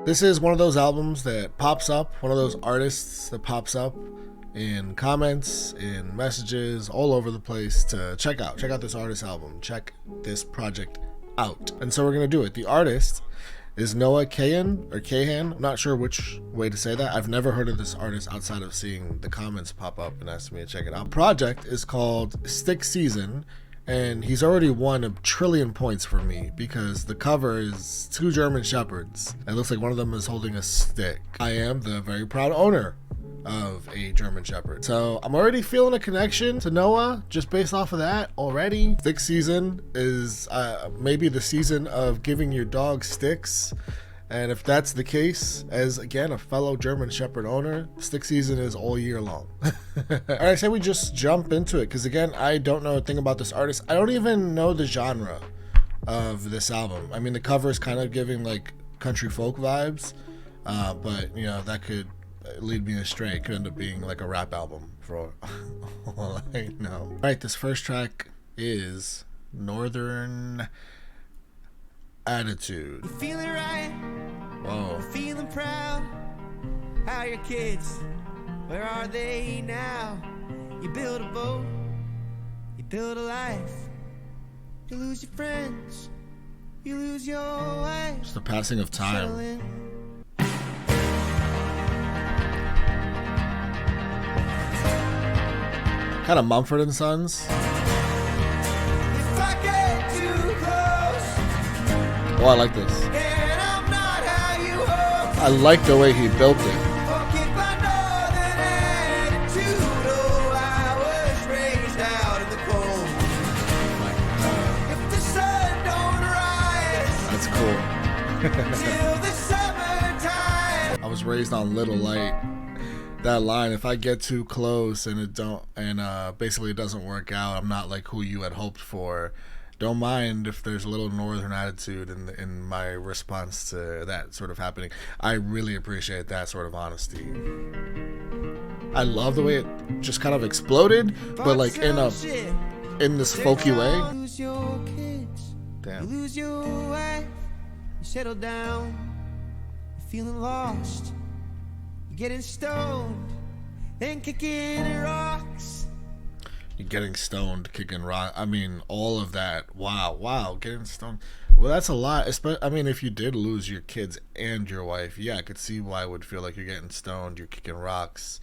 This is one of those albums that pops up, one of those artists that pops up in comments, in messages, all over the place to check out. Check out this artist album. Check this project out. And so we're going to do it. The artist is Noah Kahan, or Kahan. I'm not sure which way to say that. I've never heard of this artist outside of seeing the comments pop up and asking me to check it out. Project is called Stick Season, and he's already won 1 trillion points for me because the cover is 2 German Shepherds. It looks like one of them is holding a stick. I am the very proud owner of a German Shepherd. So I'm already feeling a connection to Noah just based off of that already. Stick season is maybe the season of giving your dog sticks. And if that's the case, as again, a fellow German Shepherd owner, stick season is all year long. Alright, I say we just jump into it because again, I don't know a thing about this artist. I don't even know the genre of this album. I mean, the cover is kind of giving like country folk vibes, but you know, that could lead me astray. It could end up being like a rap album for all I know. Alright, this first track is Northern Attitude. You feeling right? Whoa. Feeling proud? How are your kids? Where are they now? You build a boat, you build a life. You lose your friends, you lose your wife. It's the passing of time. Kind of Mumford and Sons. If I get too close, Oh, I like this. and I'm not how you hope. I like the way he built it. Forget my northern attitude. Oh, I was raised out in the cold. If the sun don't rise That's cool. till the summertime. I was raised on Little Light. That line, if I get too close and basically it doesn't work out, I'm not like who you had hoped for. Don't mind if there's a little northern attitude in my response to that sort of happening. I really appreciate that sort of honesty. I love the way it just kind of exploded, but like in this folky way. Lose your kids, you Damn. lose your wife, you settle down, you're feeling lost, you're getting stoned, then kicking rocks. You're getting stoned, kicking rock. I mean, all of that. Wow, getting stoned. Well, that's a lot. I mean, if you did lose your kids and your wife, yeah, I could see why it would feel like you're getting stoned, you're kicking rocks.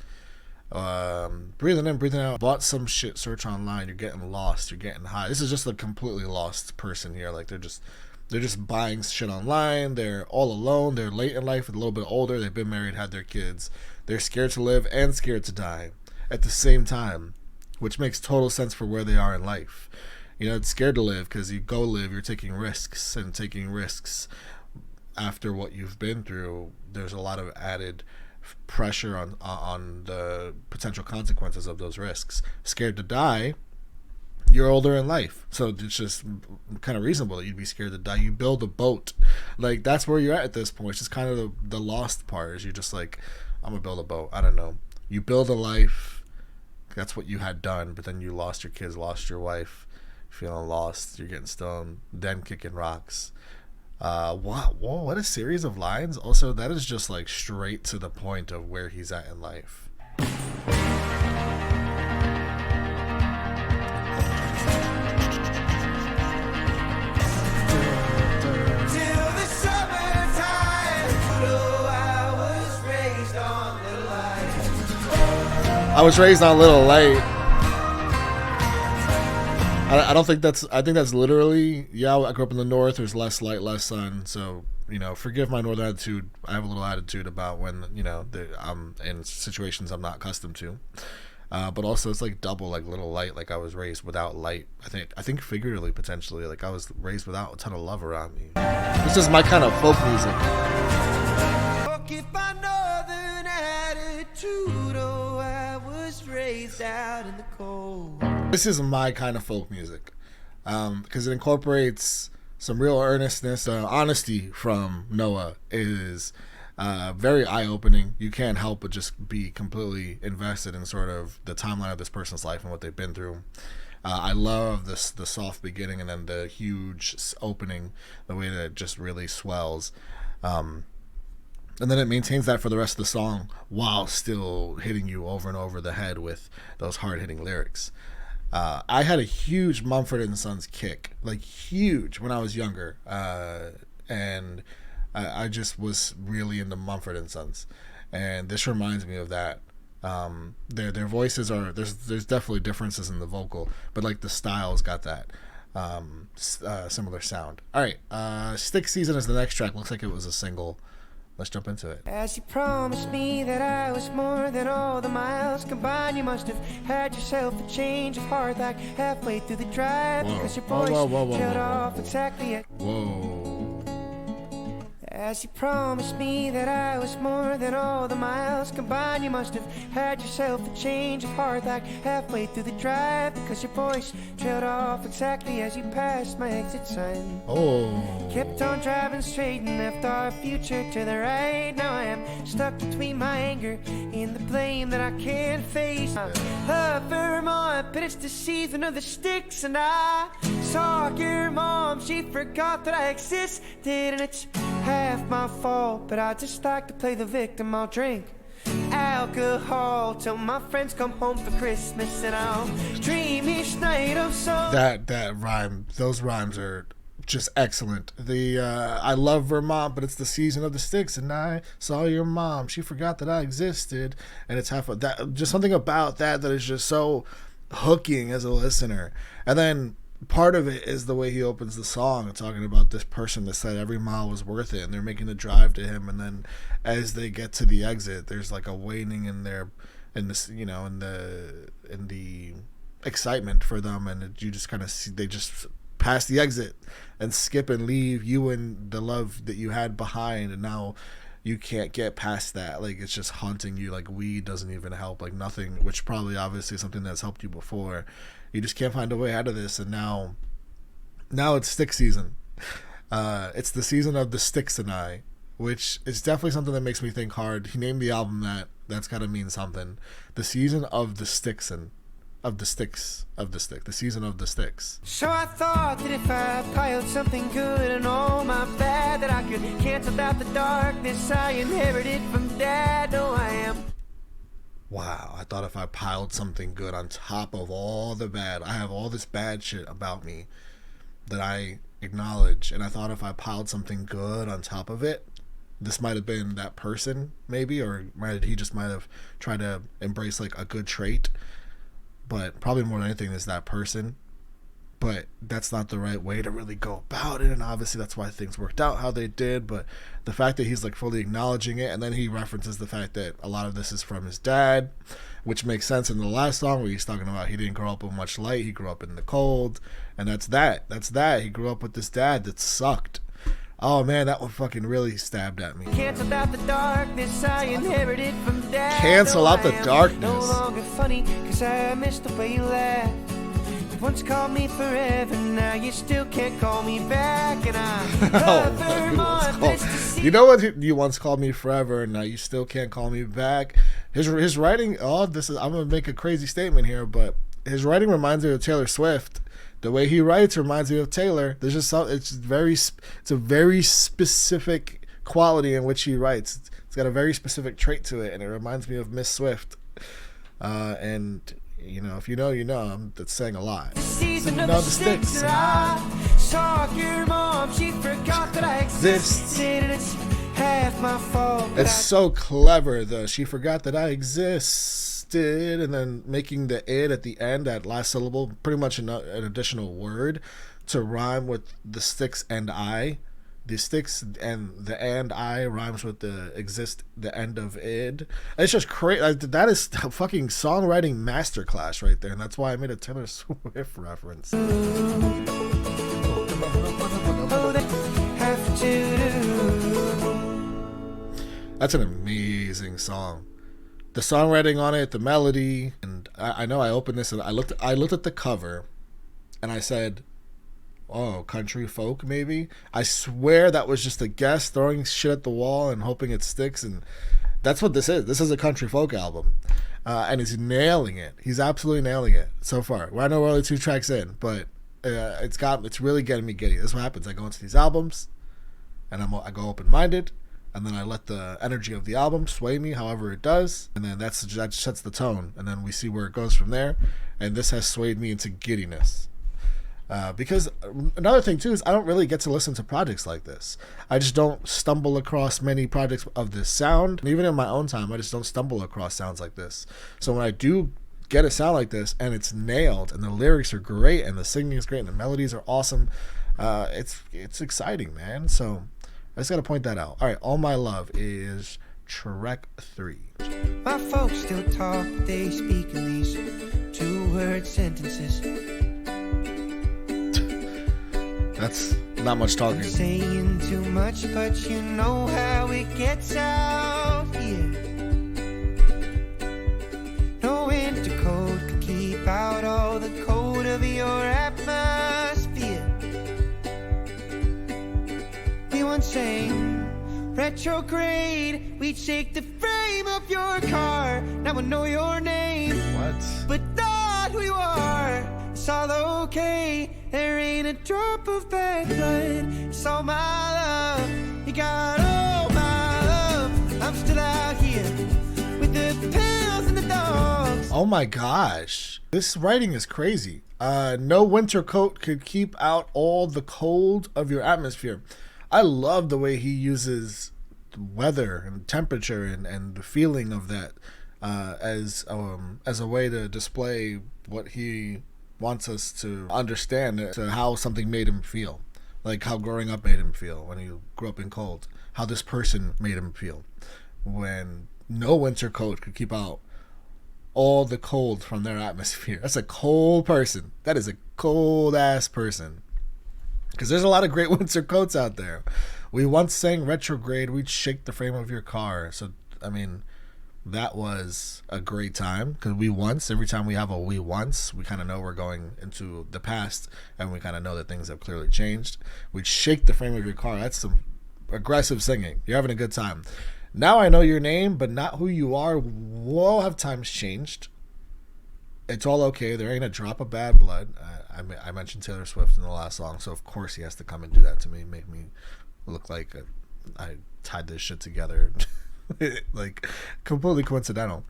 Breathing in, breathing out. Bought some shit, search online, you're getting lost, you're getting high. This is just a completely lost person here. Like, they're just buying shit online, they're all alone, they're late in life, a little bit older, they've been married, had their kids. They're scared to live and scared to die at the same time, which makes total sense for where they are in life. You know, it's scared to live because you go live, you're taking risks, and taking risks after what you've been through, there's a lot of added pressure on the potential consequences of those risks. Scared to die, you're older in life, so it's just kind of reasonable that you'd be scared to die. You build a boat, like that's where you're at this point. It's just kind of the lost part is you're just like, I'm gonna build a boat. I don't know. You build a life. That's what you had done, but then you lost your kids, lost your wife, feeling lost. You're getting stoned, then kicking rocks. Wow, what a series of lines. Also, that is just like straight to the point of where he's at in life. Till the summertime. Oh, I was raised on the light. I was raised on Little Light. I don't think that's. I think that's literally. Yeah, I grew up in the north. There's less light, less sun. So you know, forgive my northern attitude. I have a little attitude about when I'm in situations I'm not accustomed to. But also, it's like double, like Little Light. Like I was raised without light. I think figuratively, potentially, like I was raised without a ton of love around me. This is my kind of folk music. Forget my northern attitude. Oh, I was raised out in the cold. This is my kind of folk music because it incorporates some real earnestness. Honesty from Noah is very eye-opening. You can't help but just be completely invested in sort of the timeline of this person's life and what they've been through. I love the soft beginning and then the huge opening, the way that it just really swells. And then it maintains that for the rest of the song while still hitting you over and over the head with those hard-hitting lyrics. I had a huge Mumford & Sons kick, like huge, when I was younger, and I just was really into Mumford & Sons, and this reminds me of that. Their voices are there's definitely differences in the vocal, but like the style's got that similar sound. All right, Stick Season is the next track. Looks like it was a single. Let's jump into it. As you promised me that I was more than all the miles combined, you must have had yourself a change of heart like halfway through the drive. Whoa. Because your Whoa, voice whoa, whoa, whoa, trailed whoa, whoa, off whoa. exactly at... Whoa. As you promised me that I was more than all the miles combined, you must have had yourself a change of heart like halfway through the drive. Because your voice trailed off exactly as you passed my exit sign. Oh. Kept on driving straight and left our future to the right. Now I am stuck between my anger and the blame that I can't face. I love Vermont, but it's the season of the sticks. And I saw your mom, she forgot that I existed. And it's half my fault, but I just like to play the victim. I'll drink alcohol till my friends come home for Christmas, and I'll dream each night of some... That rhyme, those rhymes are just excellent. I love Vermont, but it's the season of the sticks, and I saw your mom, she forgot that I existed, and it's half of that. Just something about that is just so hooking as a listener. And then part of it is the way he opens the song, talking about this person that said every mile was worth it, and they're making the drive to him. And then as they get to the exit, there's like a waning in their, in this, you know, in the excitement for them, and you just kind of see they just pass the exit and skip and leave you and the love that you had behind, and now you can't get past that. Like, it's just haunting you. Like, weed doesn't even help. Like, nothing, which probably obviously is something that's helped you before. You just can't find a way out of this, and now it's Stick Season. It's the season of the Sticks and I, which is definitely something that makes me think hard. He named the album that. That's got to mean something. The season of the Sticks and of the sticks of the stick. The season of the sticks. So I thought that if I piled something good and all my bad, that I could cancel out the darkness I inherited from Dad. No, I am. Wow, I thought if I piled something good on top of all the bad, I have all this bad shit about me that I acknowledge, and I thought if I piled something good on top of it, this might have been that person, maybe, or he just might have tried to embrace like a good trait, but probably more than anything is that person. But that's not the right way to really go about it, and obviously that's why things worked out how they did. But the fact that he's like fully acknowledging it, and then he references the fact that a lot of this is from his dad, which makes sense in the last song where he's talking about he didn't grow up with much light, he grew up in the cold, and that's that he grew up with this dad that sucked. Oh man, that one fucking really stabbed at me. Cancel out the darkness I inherited from Dad. Cancel out the darkness. No longer funny, cause I missed the way you laughed. You once called me forever, now you still can't call me back. And You know what? You once called me forever, and now you still can't call me back. His writing. I'm gonna make a crazy statement here, but his writing reminds me of Taylor Swift. The way he writes reminds me of Taylor. There's just it's a very specific quality in which he writes. It's got a very specific trait to it, and it reminds me of Miss Swift. And you know, if you know, you know. That's saying a lot. Season of the sticks. I saw your mom. She forgot that I existed, and it's half my fault. It's so clever, though. She forgot that I existed, and then making the "id" at the end, that last syllable, pretty much an additional word to rhyme with the sticks and I. The sticks and the "and I" rhymes with the exist, the end of "id." It's just crazy. That is a fucking songwriting masterclass right there, and that's why I made a Taylor Swift reference. That's an amazing song. The songwriting on it, the melody, and I know I opened this and I looked at the cover, and I said, "Oh, country folk, maybe." I swear that was just a guess throwing shit at the wall and hoping it sticks, and that's what this is. This is a country folk album, and he's nailing it. He's absolutely nailing it so far. Well, I know we're only 2 tracks in, but it's really getting me giddy. This is what happens. I go into these albums, and I go open-minded, and then I let the energy of the album sway me however it does, and then that sets the tone, and then we see where it goes from there. And this has swayed me into giddiness. Because another thing too is I don't really get to listen to projects like this. I just don't stumble across many projects of this sound. And even in my own time, I just don't stumble across sounds like this. So when I do get a sound like this and it's nailed and the lyrics are great and the singing is great and the melodies are awesome, it's exciting, man. So I just got to point that out. All right, All My Love is track 3. My folks still talk, but they speak in these 2-word sentences. That's not much talking. I'm saying too much, but you know how it gets out here. No winter coat could keep out all the cold of your atmosphere. We once sang retrograde, we'd shake the frame of your car. Now I know your name, What? but not who you are. It's all okay, there ain't a drop of bad blood. It's all my love, you got all my love. I'm still out here with the pills and the dogs. Oh my gosh. This writing is crazy. No winter coat could keep out all the cold of your atmosphere. I love the way he uses weather and temperature and the feeling of that as a way to display what he wants us to understand, to how something made him feel, like how growing up made him feel when he grew up in cold, how this person made him feel when no winter coat could keep out all the cold from their atmosphere. That's a cold person. That is a cold ass person, because there's a lot of great winter coats out there. We once sang retrograde, we'd shake the frame of your car. So I mean, that was a great time, because every time we have a we once, we kind of know we're going into the past, and we kind of know that things have clearly changed. We'd shake the frame of your car. That's some aggressive singing. You're having a good time. Now I know your name, but not who you are. Whoa, have times changed? It's all okay. There ain't a drop of bad blood. I mentioned Taylor Swift in the last song, so of course he has to come and do that to me, make me look like I tied this shit together. Like, completely coincidental.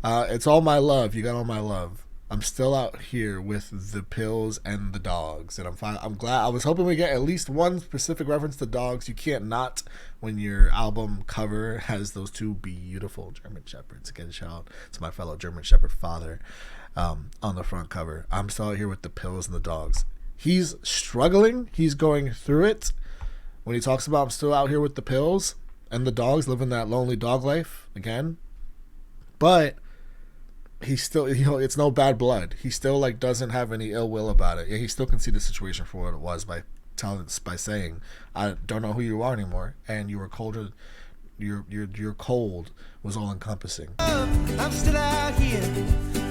It's All My Love. You got All My Love. I'm still out here with the pills and the dogs, and I'm glad. I was hoping we get at least one specific reference to dogs. You can't not when your album cover has those two beautiful German Shepherds. Again, shout out to my fellow German Shepherd father on the front cover. I'm still out here with the pills and the dogs. He's struggling. He's going through it. When he talks about I'm still out here with the pills and the dogs, living that lonely dog life again, but he's still, it's no bad blood. He still like doesn't have any ill will about it. Yeah, he still can see the situation for what it was by saying, I don't know who you are anymore, and you were colder. Your cold was all encompassing. I'm still out here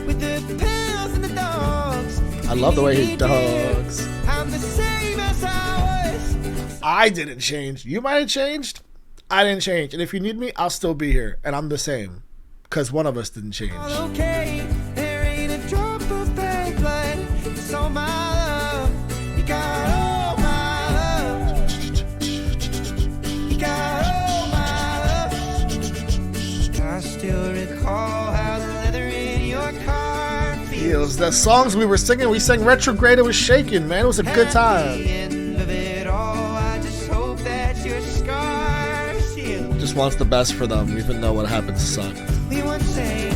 with the pills and the dogs. I love the way he dogs. I'm the same as I was. I didn't change. You might have changed. I didn't change. And if you need me, I'll still be here. And I'm the same. Because one of us didn't change. Okay, there ain't a drop of bad blood. It's all my love. You got all my love. You got all my love. I still recall how the leather in your car feels. The songs we were singing, we sang Retrograde, it was shaking, man. It was a good time. At the end of it all, I just hope that your scars heal. Just wants the best for them, even though what happens sucks. We once sang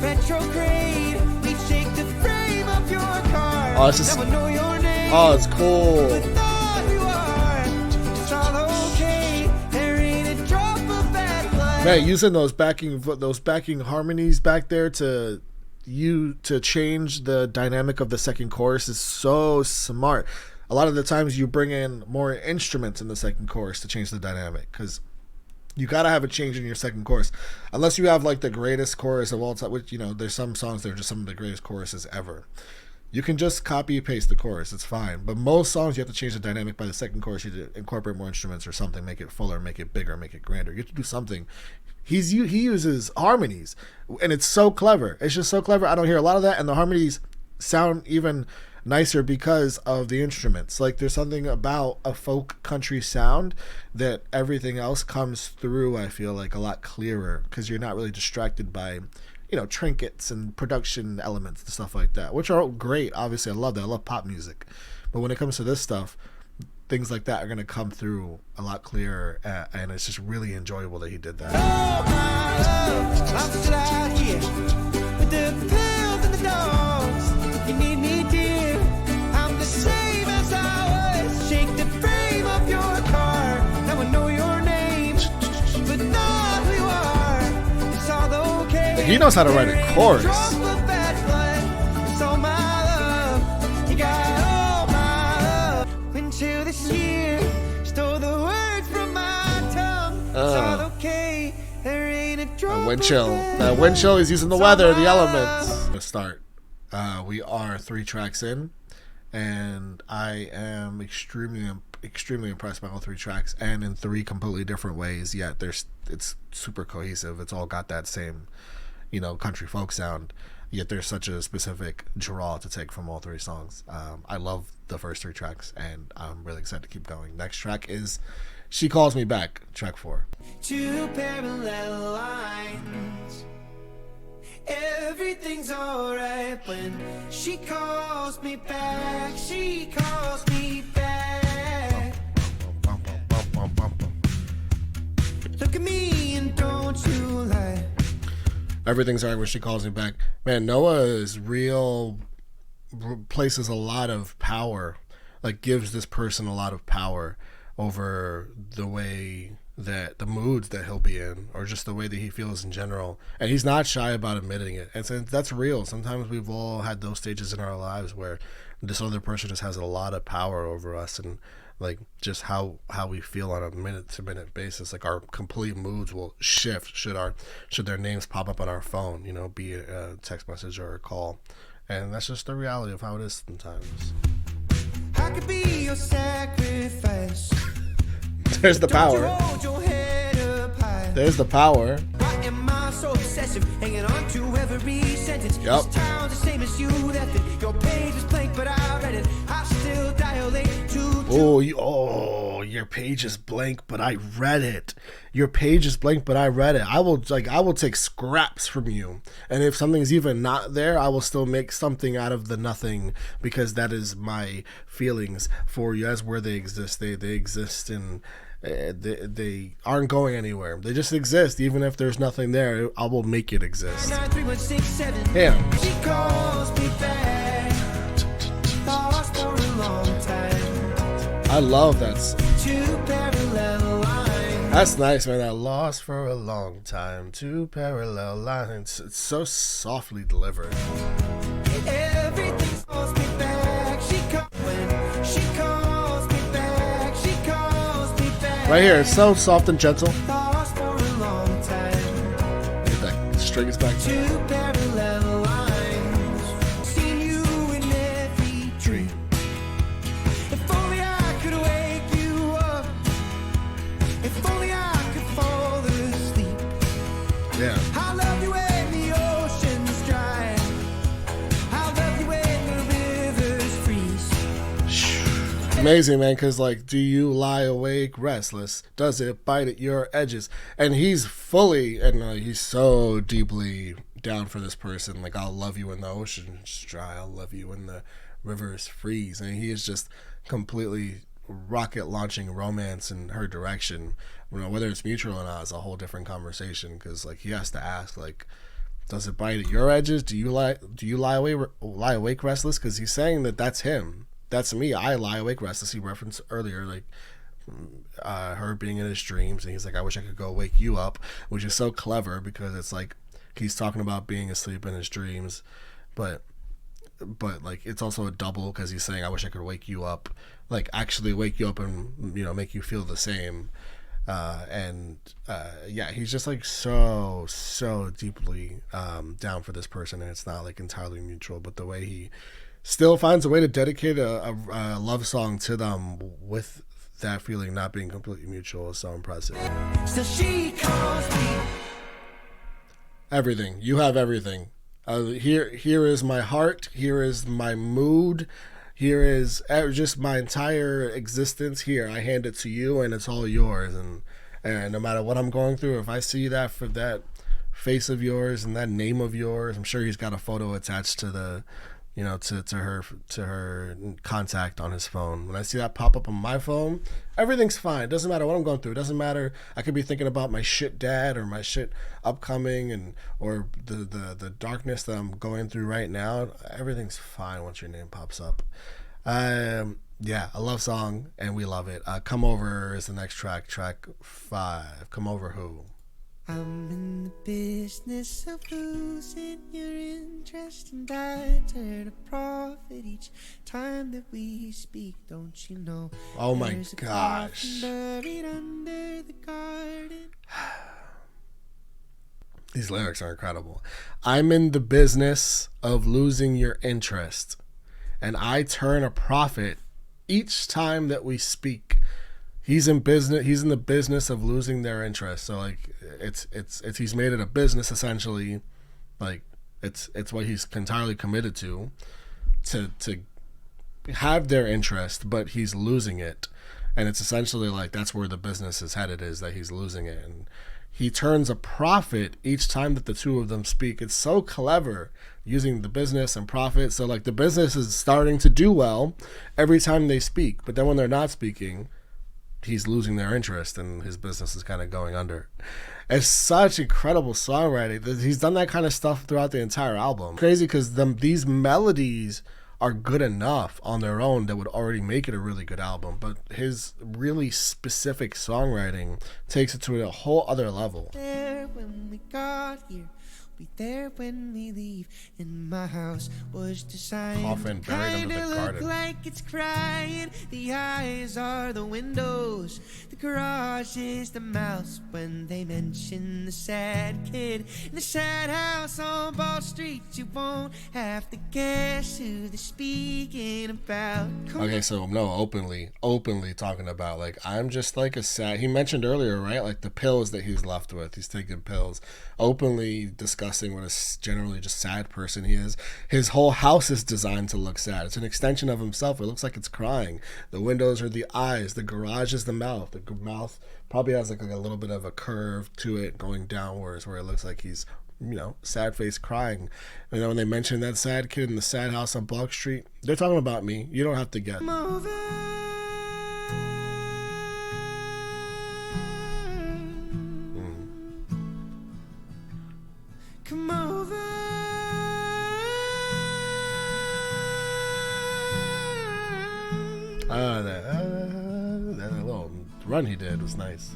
retrograde. We shake the frame of your car. Oh, it's just, never know your name. oh, it's cool. But not who you are. It's all okay. There ain't a drop of bad blood. Man, using those backing harmonies back there to change the dynamic of the second chorus is so smart. A lot of the times you bring in more instruments in the second chorus to change the dynamic, because you gotta have a change in your second chorus, unless you have like the greatest chorus of all time, which, there's some songs that are just some of the greatest choruses ever. You can just copy and paste the chorus, it's fine. But most songs you have to change the dynamic by the second chorus. You have to incorporate more instruments or something, make it fuller, make it bigger, make it grander. You have to do something. He uses harmonies, and it's so clever. It's just so clever. I don't hear a lot of that, and the harmonies sound even nicer because of the instruments. Like there's something about a folk country sound that everything else comes through, I feel like, a lot clearer because you're not really distracted by, you know, trinkets and production elements and stuff like that, which are great. Obviously, I love that. I love pop music. But when it comes to this stuff, things like that are going to come through a lot clearer, and it's just really enjoyable that he did that. Oh, my love, I'm still out here with the pills and the dogs. You need me, dear. I'm the same as I was. Shake the frame of your car. Now I know your name, but not who you are. It's all okay. He knows how to write a chorus. This year stole the words from my tongue. It's all okay. There ain't a drop. Wind chill. That wind chill is using the weather, the elements. Let's start. We are 3 tracks in, and I am extremely impressed by all 3 tracks, and in 3 completely different ways. Yet it's super cohesive. It's all got that same, you know, country folk sound. Yet there's such a specific draw to take from all 3 songs. I love the first 3 tracks, and I'm really excited to keep going. Next track is She Calls Me Back, track 4. 2 parallel lines. Everything's alright when she calls me back. She calls me back. Look at me and don't you lie. Everything's alright when she calls me back. Man, Noah's real places a lot of power, like gives this person a lot of power over the way that the moods that he'll be in, or just the way that he feels in general. And he's not shy about admitting it. And so that's real. Sometimes we've all had those stages in our lives where this other person just has a lot of power over us, and like just how we feel on a minute to minute basis. Like our complete moods will shift should their names pop up on our phone, you know, be it a text message or a call. And that's just the reality of how it is sometimes. I could be your sacrifice. There's the power. There's the power. Why am I so obsessive, hanging on to every sentence? Yep. This town's the same as you left it. Your page is blank, but I read it. I still dilate to. Your page is blank, but I read it. Your page is blank, but I read it. I will take scraps from you, and if something's even not there, I will still make something out of the nothing, because that is my feelings for you. As where they exist, they exist, and they aren't going anywhere. They just exist. Even if there's nothing there, I will make it exist. 93167. Yeah. She calls me back. Lost for a long time. I love that. 2 parallel lines. That's nice, man. I lost for a long time. 2 parallel lines. It's so softly delivered. Everything calls me back. She calls me back. She calls me back. Right here, it's so soft and gentle. Lost for a long time. Look at that. Strings back. 2 parallel lines. Seen you in every dream. If only I could wake you up. If only I could fall asleep. Yeah. I love you when the ocean's dry. I love you when the rivers freeze. Amazing, man, because like, do you lie awake restless? Does it bite at your edges? And he's fully, and he's so deeply down for this person. Like, I'll love you when the ocean's dry. I'll love you when the rivers freeze. And he is just completely rocket launching romance in her direction. You know, whether it's mutual or not is a whole different conversation, because like he has to ask, like, does it bite at your edges? Do you lie awake restless? Because he's saying that that's him. That's me. I lie awake restless. He referenced earlier, like, her being in his dreams, and he's like, I wish I could go wake you up, which is so clever, because it's like he's talking about being asleep in his dreams, but like it's also a double, because he's saying I wish I could wake you up, like actually wake you up and, you know, make you feel the same. Yeah, he's just like so deeply down for this person, and it's not like entirely mutual, but the way he still finds a way to dedicate a love song to them with that feeling not being completely mutual is so impressive. So she calls me. Everything. You have everything. Here is my heart. Here is my mood. Here is just my entire existence here. I hand it to you, and it's all yours. And no matter what I'm going through, if I see that for that face of yours and that name of yours, I'm sure he's got a photo attached to the, to her contact on his phone. When I see that pop up on my phone, everything's fine. It doesn't matter what I'm going through. It doesn't matter. I could be thinking about my shit dad or my shit upcoming or the darkness that I'm going through right now. Everything's fine once your name pops up. Yeah, a love song, and we love it. Come Over is the next track 5. Come Over who? I'm in the business of losing your interest, and I turn a profit each time that we speak. Don't you know? Oh my There's a gosh. coffin buried under the garden. These lyrics are incredible. I'm in the business of losing your interest, and I turn a profit each time that we speak. He's in the business of losing their interest. So like it's he's made it a business essentially. Like it's what he's entirely committed to have their interest, but he's losing it. And it's essentially like that's where the business is headed, is that he's losing it. And he turns a profit each time that the two of them speak. It's so clever, using the business and profit. So like the business is starting to do well every time they speak, but then when they're not speaking, he's losing their interest and his business is kind of going under. It's such incredible songwriting. He's done that kind of stuff throughout the entire album. Crazy because these melodies are good enough on their own that would already make it a really good album, but his really specific songwriting takes it to a whole other level. There when we got here, be there when we leave, and my house was designed Coffin buried under the garden. look like it's crying. The eyes are the windows, the garage is the mouth. When they mention the sad kid in the sad house on Ball Street, you won't have to guess who they're speaking about. Okay, so no, openly talking about, like, I'm just like a sad, he mentioned earlier, right, like the pills that he's left with, he's taking pills, openly discussing what a generally just sad person he is. His whole house is designed to look sad. It's an extension of himself. It looks like it's crying. The windows are the eyes, the garage is the mouth. The mouth probably has like a little bit of a curve to it going downwards where it looks like he's, sad face crying. And then when they mention that sad kid in the sad house on Block Street, they're talking about me. You don't have to get. Come over. Come over. That little run he did was nice.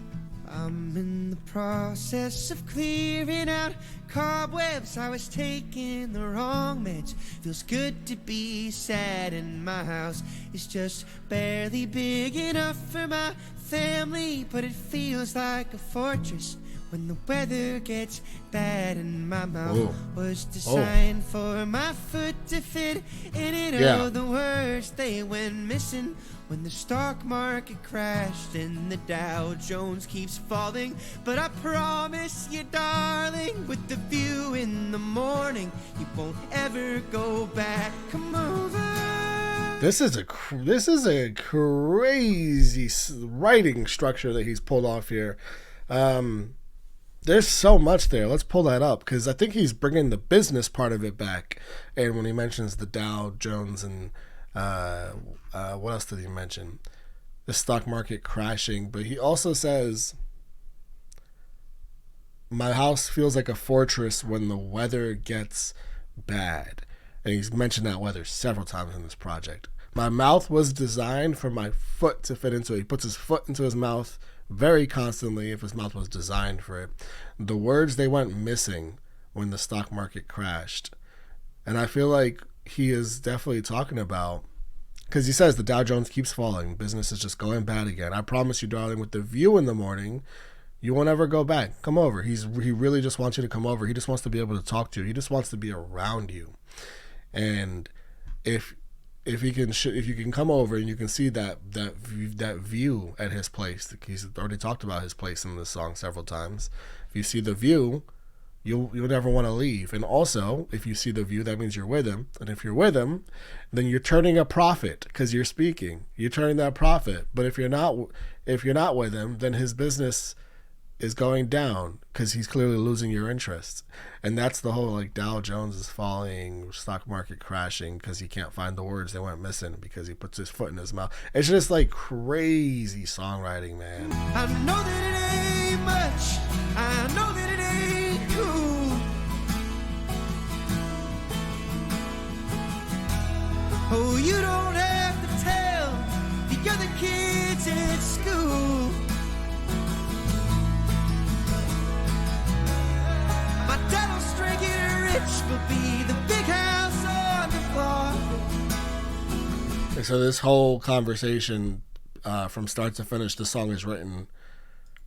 I'm in the process of clearing out cobwebs. I was taking the wrong meds. Feels good to be sad, and my house is just barely big enough for my family, but it feels like a fortress when the weather gets bad, and my mouth was designed for my foot to fit in it. Yeah. Oh, the words, they went missing when the stock market crashed and the Dow Jones keeps falling. But I promise you, darling, with the view in the morning, you won't ever go back. Come over. This is a crazy writing structure that he's pulled off here. There's so much there. Let's pull that up, because I think he's bringing the business part of it back. And when he mentions the Dow Jones and what else did he mention? The stock market crashing. But he also says, my house feels like a fortress when the weather gets bad. And he's mentioned that weather several times in this project. My mouth was designed for my foot to fit into it. He puts his foot into his mouth very constantly, if his mouth was designed for it. The words, they went missing when the stock market crashed. And I feel like he is definitely talking about, because he says the Dow Jones keeps falling, business is just going bad again. I promise you, darling, with the view in the morning, you won't ever go back. Come over. He really just wants you to come over. He just wants to be able to talk to you. He just wants to be around you. And if you can come over and you can see that view at his place, he's already talked about his place in this song several times. If you see the view, you'll never want to leave. And also, if you see the view, that means you're with him. And if you're with him, then you're turning a profit because you're speaking. You're turning that profit. But if you're not with him, then his business is going down because he's clearly losing your interest. And that's the whole, like, Dow Jones is falling, stock market crashing because he can't find the words that went missing because he puts his foot in his mouth. It's just like crazy songwriting, man. I know that it ain't much. I know that it ain't cool. Oh, you don't have to tell the other kids at school. My dad'll straight get rich, will be the big house on the block. And so this whole conversation, from start to finish, the song is written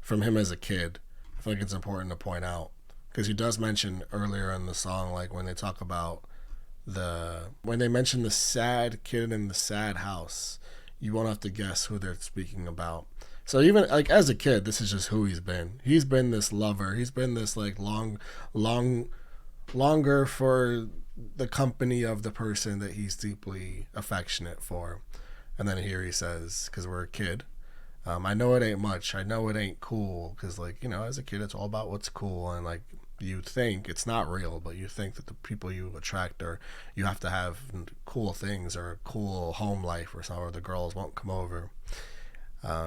from him as a kid. I think it's important to point out because he does mention earlier in the song, like when they talk about when they mention the sad kid in the sad house, you won't have to guess who they're speaking about. So even like as a kid, this is just who he's been. He's been this lover. He's been this like longer for the company of the person that he's deeply affectionate for. And then here he says, because we're a kid, I know it ain't much. I know it ain't cool. Because, like, you know, as a kid, it's all about what's cool. And, like, you think it's not real, but you think that the people you attract are, you have to have cool things or a cool home life or something, or the girls won't come over.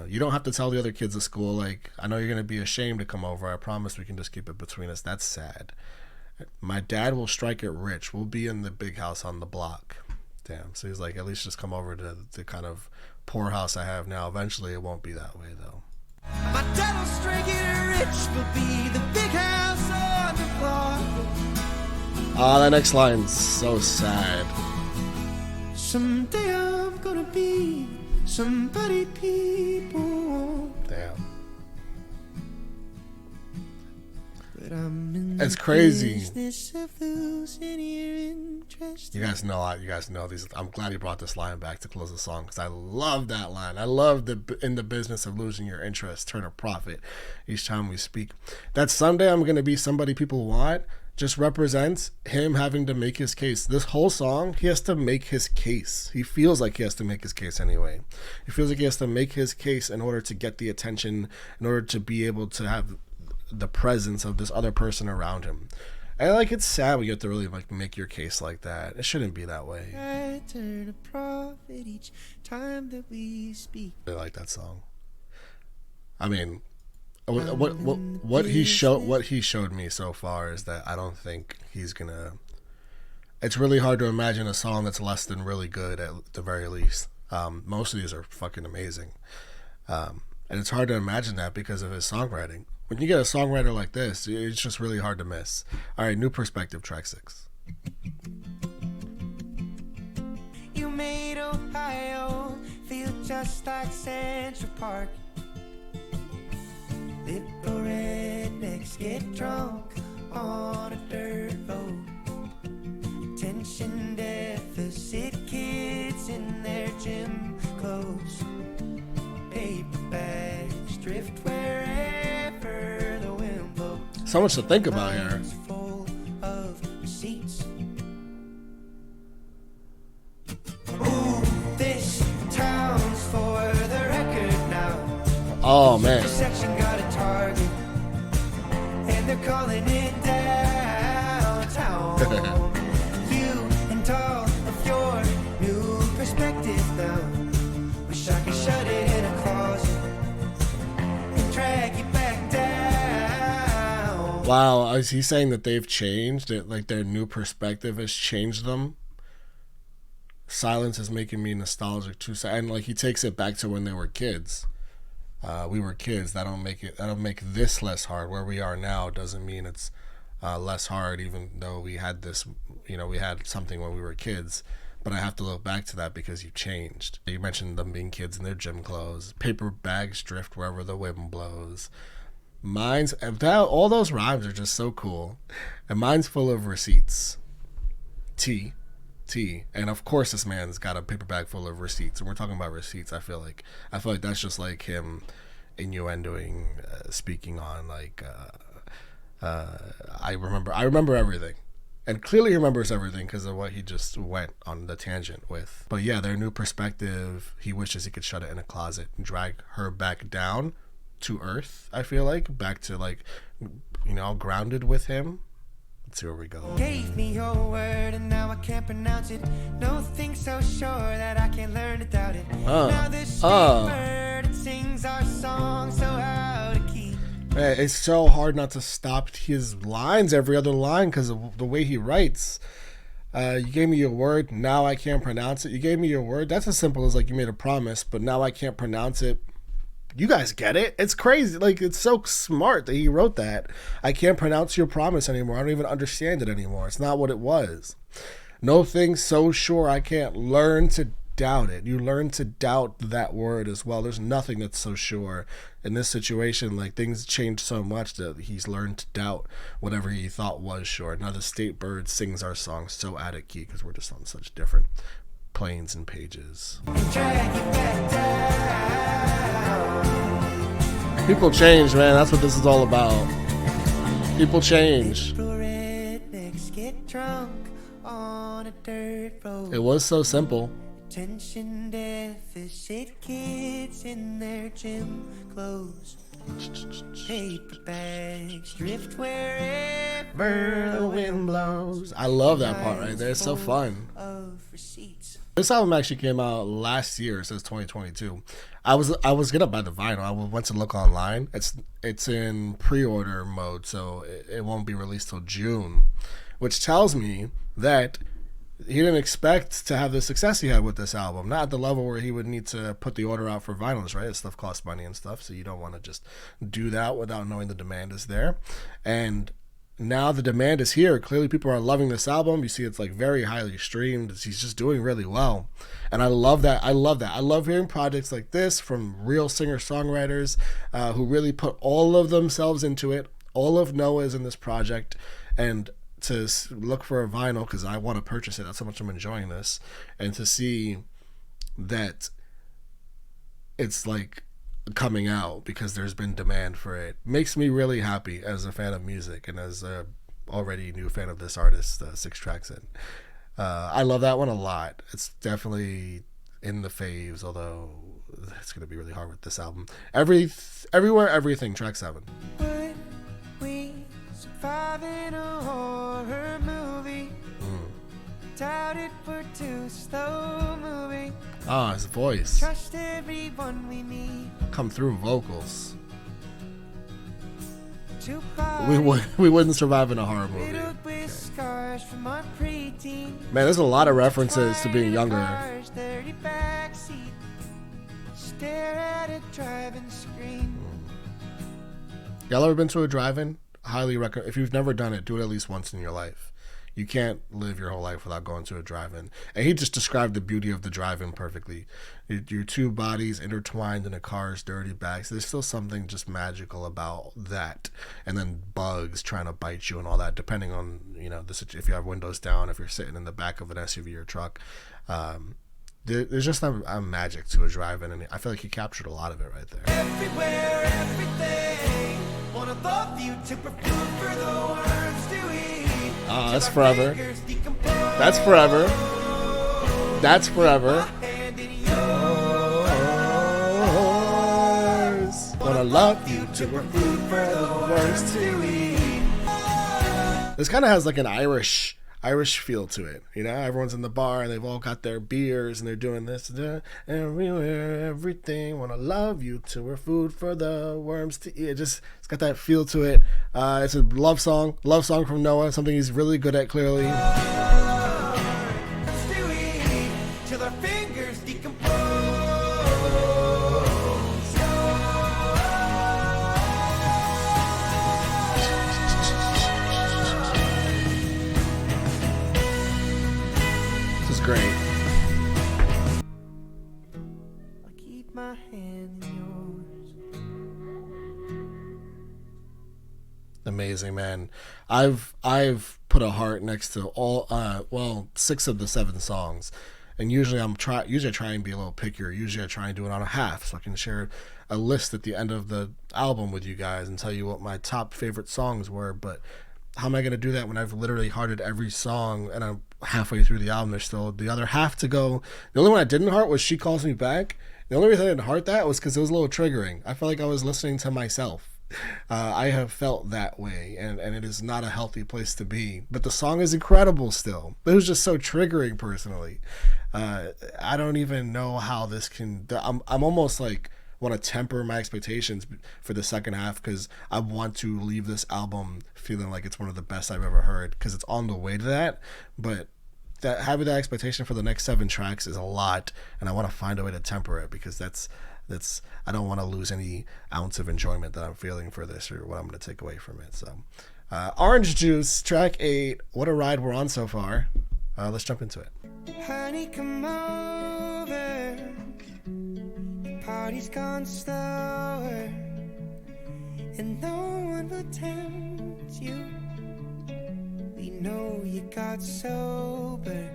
You don't have to tell the other kids at school, like, I know you're going to be ashamed to come over. I promise we can just keep it between us. That's sad. My dad will strike it rich. We'll be in the big house on the block. Damn. So he's like, at least just come over to the kind of poor house I have now. Eventually it won't be that way, though. My dad'll straight get rich, will be the big house on the block. Ah, that next line's so sad. Someday I'm gonna be somebody people. Damn. But I'm in It's the crazy. business of losing your interest. You guys know these. I'm glad you brought this line back to close the song because I love that line. I love in the business of losing your interest, turn a profit each time we speak. That someday I'm going to be somebody people want just represents him having to make his case. This whole song, he has to make his case. He feels like he has to make his case anyway. He feels like he has to make his case in order to get the attention, in order to be able to have the presence of this other person around him. And like, it's sad when you have to really like make your case like that. It shouldn't be that way. I turn a profit each time that we speak. I like that song. I mean, what he showed me so far is that I don't think he's gonna. It's really hard to imagine a song that's less than really good at the very least. Most of these are fucking amazing, and it's hard to imagine that because of his songwriting. When you get a songwriter like this, it's just really hard to miss. All right, New Perspective, track 6. You made Ohio feel just like Central Park. Little rednecks get drunk on a dirt road. Attention deficit kids in their gym clothes. Paper bags drift wherever the wind blows. So much to think about here. Full of receipts. Ooh, this town's for the record now. Oh man. Section got a target, and they're calling it downtown. You and all of your new perspective now. Wish I could shut it in a closet and drag you back down. Wow, is he saying that they've changed? That like their new perspective has changed them? Silence is making me nostalgic too. And like he takes it back to when they were kids. We were kids. That'll make this less hard. Where we are now doesn't mean it's less hard, even though we had this, we had something when we were kids. But I have to look back to that because you changed. You mentioned them being kids in their gym clothes. Paper bags drift wherever the wind blows. All those rhymes are just so cool. And mine's full of receipts. T. And of course this man's got a paper bag full of receipts. And we're talking about receipts. I feel like that's just like him innuendoing, speaking on like I remember everything, and clearly remembers everything because of what he just went on the tangent with. But yeah, their new perspective. He wishes he could shut it in a closet and drag her back down to earth. I feel like back to like, grounded with him. Let's see where we go. Gave me your word and now I can't pronounce it. No thing so sure that I can't learn to doubt it. Now this bird, it sings our song, so how to keep. Man, it's so hard not to stop his lines, every other line, because of the way he writes. You gave me your word, now I can't pronounce it. You gave me your word. That's as simple as like you made a promise, but now I can't pronounce it. You guys get it. It's crazy. Like, it's so smart that he wrote that. I can't pronounce your promise anymore. I don't even understand it anymore. It's not what it was. No thing so sure I can't learn to doubt it. You learn to doubt that word as well. There's nothing that's so sure. In this situation, like, things change so much that he's learned to doubt whatever he thought was sure. Now the state bird sings our song so out of key because we're just on such different planes and pages. People change, man. That's what this is all about. People change. It was so simple. Attention deficit kids in their gym clothes. Paper bags drift wherever the wind blows. I love that part right there. It's so fun. This album actually came out last year. It says 2022. I was gonna buy the vinyl. I went to look online. It's in pre-order mode, so it won't be released till June, which tells me that he didn't expect to have the success he had with this album. Not at the level where he would need to put the order out for vinyls, right? This stuff costs money and stuff, so you don't want to just do that without knowing the demand is there. And now the demand is here. Clearly people are loving this album. You see it's like very highly streamed. He's just doing really well. And I love that. I love hearing projects like this from real singer-songwriters who really put all of themselves into it. All of Noah is in this project. And to look for a vinyl because I want to purchase it. That's how much I'm enjoying this. And to see that it's like coming out because there's been demand for it makes me really happy as a fan of music and as a already new fan of this artist, 6 tracks in. I love that one a lot. It's definitely in the faves, although it's going to be really hard with this album. Everywhere, Everything, track 7. Would we survive in a horror movie? Doubt it, we're too slow moving. His voice. Trust everyone we meet. Come through vocals. We wouldn't survive in a horror movie. Okay. Man, there's a lot of references to being younger. Y'all ever been to a drive-in? Highly recommend. If you've never done it, do it at least once in your life. You can't live your whole life without going to a drive-in. And he just described the beauty of the drive-in perfectly. Your two bodies intertwined in a car's dirty back. So there's still something just magical about that. And then bugs trying to bite you and all that, depending on, if you have windows down, if you're sitting in the back of an SUV or truck. There's just a magic to a drive-in, and I feel like he captured a lot of it right there. Everywhere, everything. Wanna love you to perfume for the worms to eat. That's forever. That's forever. That's forever. Wanna love you to perfume for the worms to eat. This kind of has like an Irish feel to it, everyone's in the bar and they've all got their beers and they're doing this, everywhere, everything, wanna love you till we're food for the worms to eat. It's got that feel to it. It's a love song from Noah, something he's really good at, clearly. Till our fingers decompose. Great. I'll keep my hand in yours. Amazing, man. I've put a heart next to all 6 of the 7 songs, And usually usually I try and be a little pickier. Usually I try and do it on a half so I can share a list at the end of the album with you guys and tell you what my top favorite songs were. But how am I going to do that when I've literally hearted every song and I'm halfway through the album? There's still the other half to go. The only one I didn't heart was She Calls Me Back. The only reason I didn't heart that was because it was a little triggering. I felt like I was listening to myself. I have felt that way, and it is not a healthy place to be. But the song is incredible still. It was just so triggering personally. I don't even know how this can. I'm almost like want to temper my expectations for the second half because I want to leave this album feeling like it's one of the best I've ever heard because it's on the way to that. But that having that expectation for the next 7 tracks is a lot, and I want to find a way to temper it because that's I don't want to lose any ounce of enjoyment that I'm feeling for this or what I'm going to take away from it. So Orange Juice, track 8, what a ride we're on so far. Let's jump into it. Honey, come over. The party's gone slower, and no one will tempt you. We know you got sober.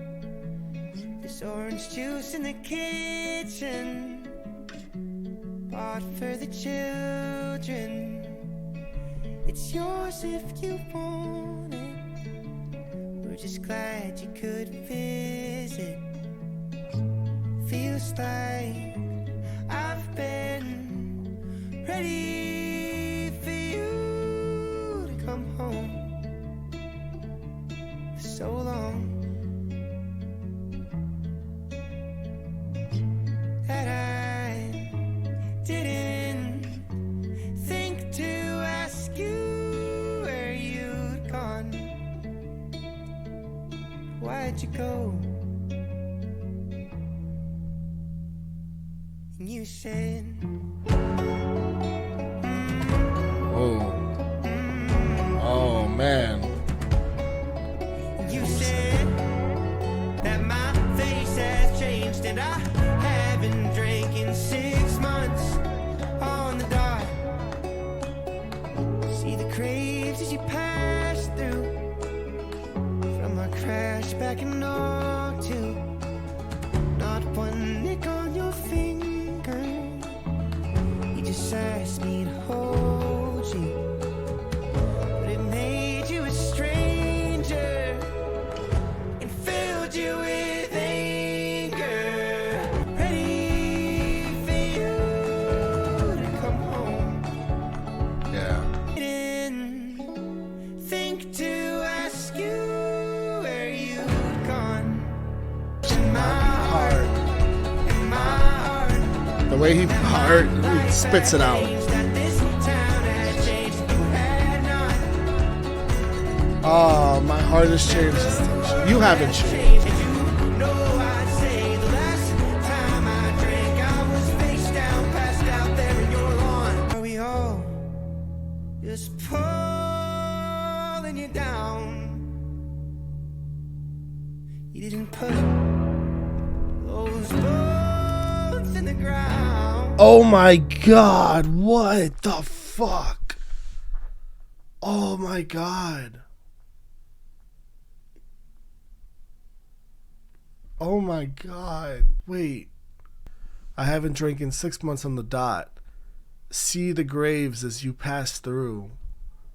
There's orange juice in the kitchen, bought for the children. It's yours if you want it. We're just glad you could visit. Feels like I've been ready for you to come home for so long that I didn't think to ask you where you'd gone. Why'd you go? And you said, Oh man. You said that my face has changed and I haven't drank in 6 months on the dot. See the graves as you pass through from our crash back in 02. Not one nick on your finger. You just asked me to hold you, but it made you a stranger and filled you with anger. Ready for you to come home. Yeah. Didn't think to ask you where you'd gone. In my heart, The way he spits it out. Oh, my heart has changed. You haven't changed. Are we all just pulling you down? You didn't put those bones in the ground. Oh my god, what the fuck? Oh my god. Oh my god. Wait. I haven't drank in 6 months on the dot. See the graves as you pass through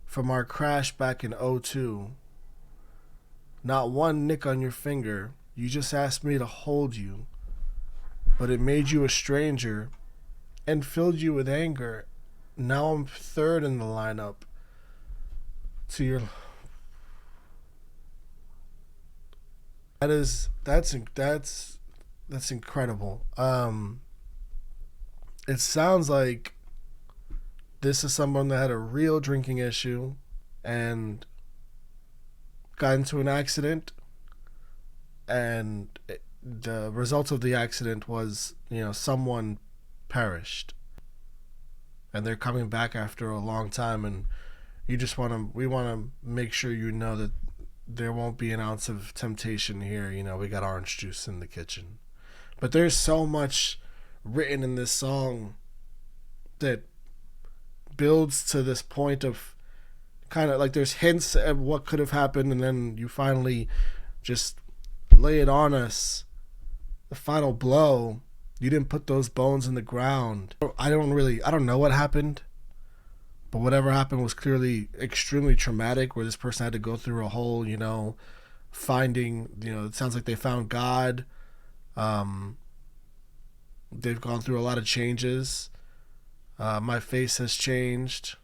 from our crash back in 02. Not one nick on your finger. You just asked me to hold you, but it made you a stranger and filled you with anger. Now I'm third in the lineup to your. That's incredible. It sounds like this is someone that had a real drinking issue and got into an accident, and the result of the accident was, someone perished, and they're coming back after a long time, and we want to make sure you know that there won't be an ounce of temptation here. We got orange juice in the kitchen. But there's so much written in this song that builds to this point of kind of like there's hints at what could have happened, and then you finally just lay it on us the final blow. You didn't put those bones in the ground. I don't know what happened, but whatever happened was clearly extremely traumatic, where this person had to go through a whole, finding, it sounds like they found God. They've gone through a lot of changes. My face has changed.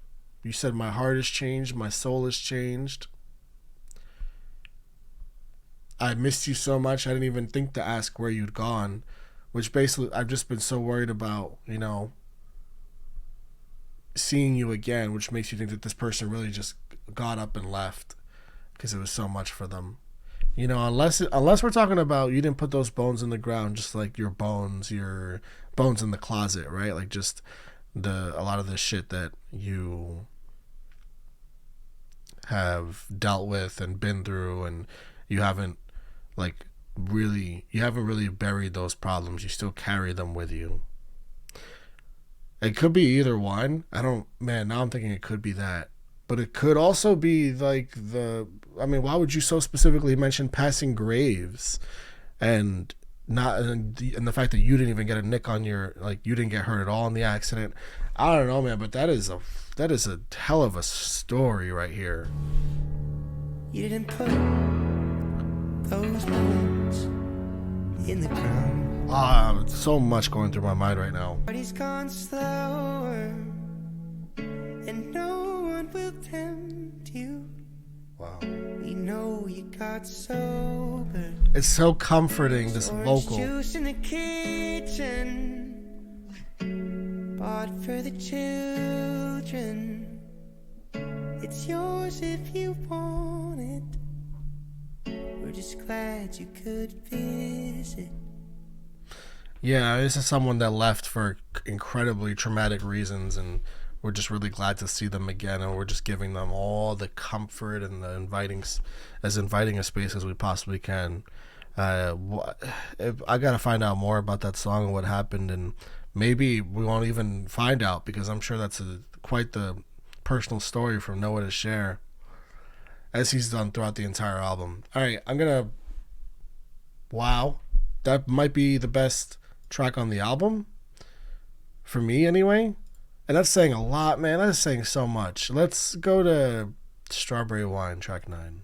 You said my heart has changed. My soul has changed. I missed you so much, I didn't even think to ask where you'd gone. Which basically, I've just been so worried about, seeing you again, which makes you think that this person really just got up and left because it was so much for them. Unless we're talking about you didn't put those bones in the ground, just like your bones in the closet, right? Like just a lot of the shit that you have dealt with and been through, and you haven't really buried those problems. You still carry them with you. It could be either one. Now I'm thinking it could be that. But it could also be like why would you so specifically mention passing graves and the fact that you didn't even get a nick on you didn't get hurt at all in the accident? I don't know, man, but that is a hell of a story right here. You didn't put those bones in the ground. So much going through my mind right now. But he's gone slower, and no one will tempt you. Wow. We know you got sober. It's so comforting, this vocal. Juice in the kitchen, bought for the children. It's yours if you want it. We're just glad you could visit. Yeah, this is someone that left for incredibly traumatic reasons, and we're just really glad to see them again, and we're just giving them all the comfort and the inviting a space as we possibly can. I gotta find out more about that song and what happened, and maybe we won't even find out, because I'm sure that's quite the personal story for Noah to share, as he's done throughout the entire album. All right, wow, that might be the best track on the album for me anyway, and that's saying a lot, man. That is saying so much. Let's go to Strawberry Wine, track 9.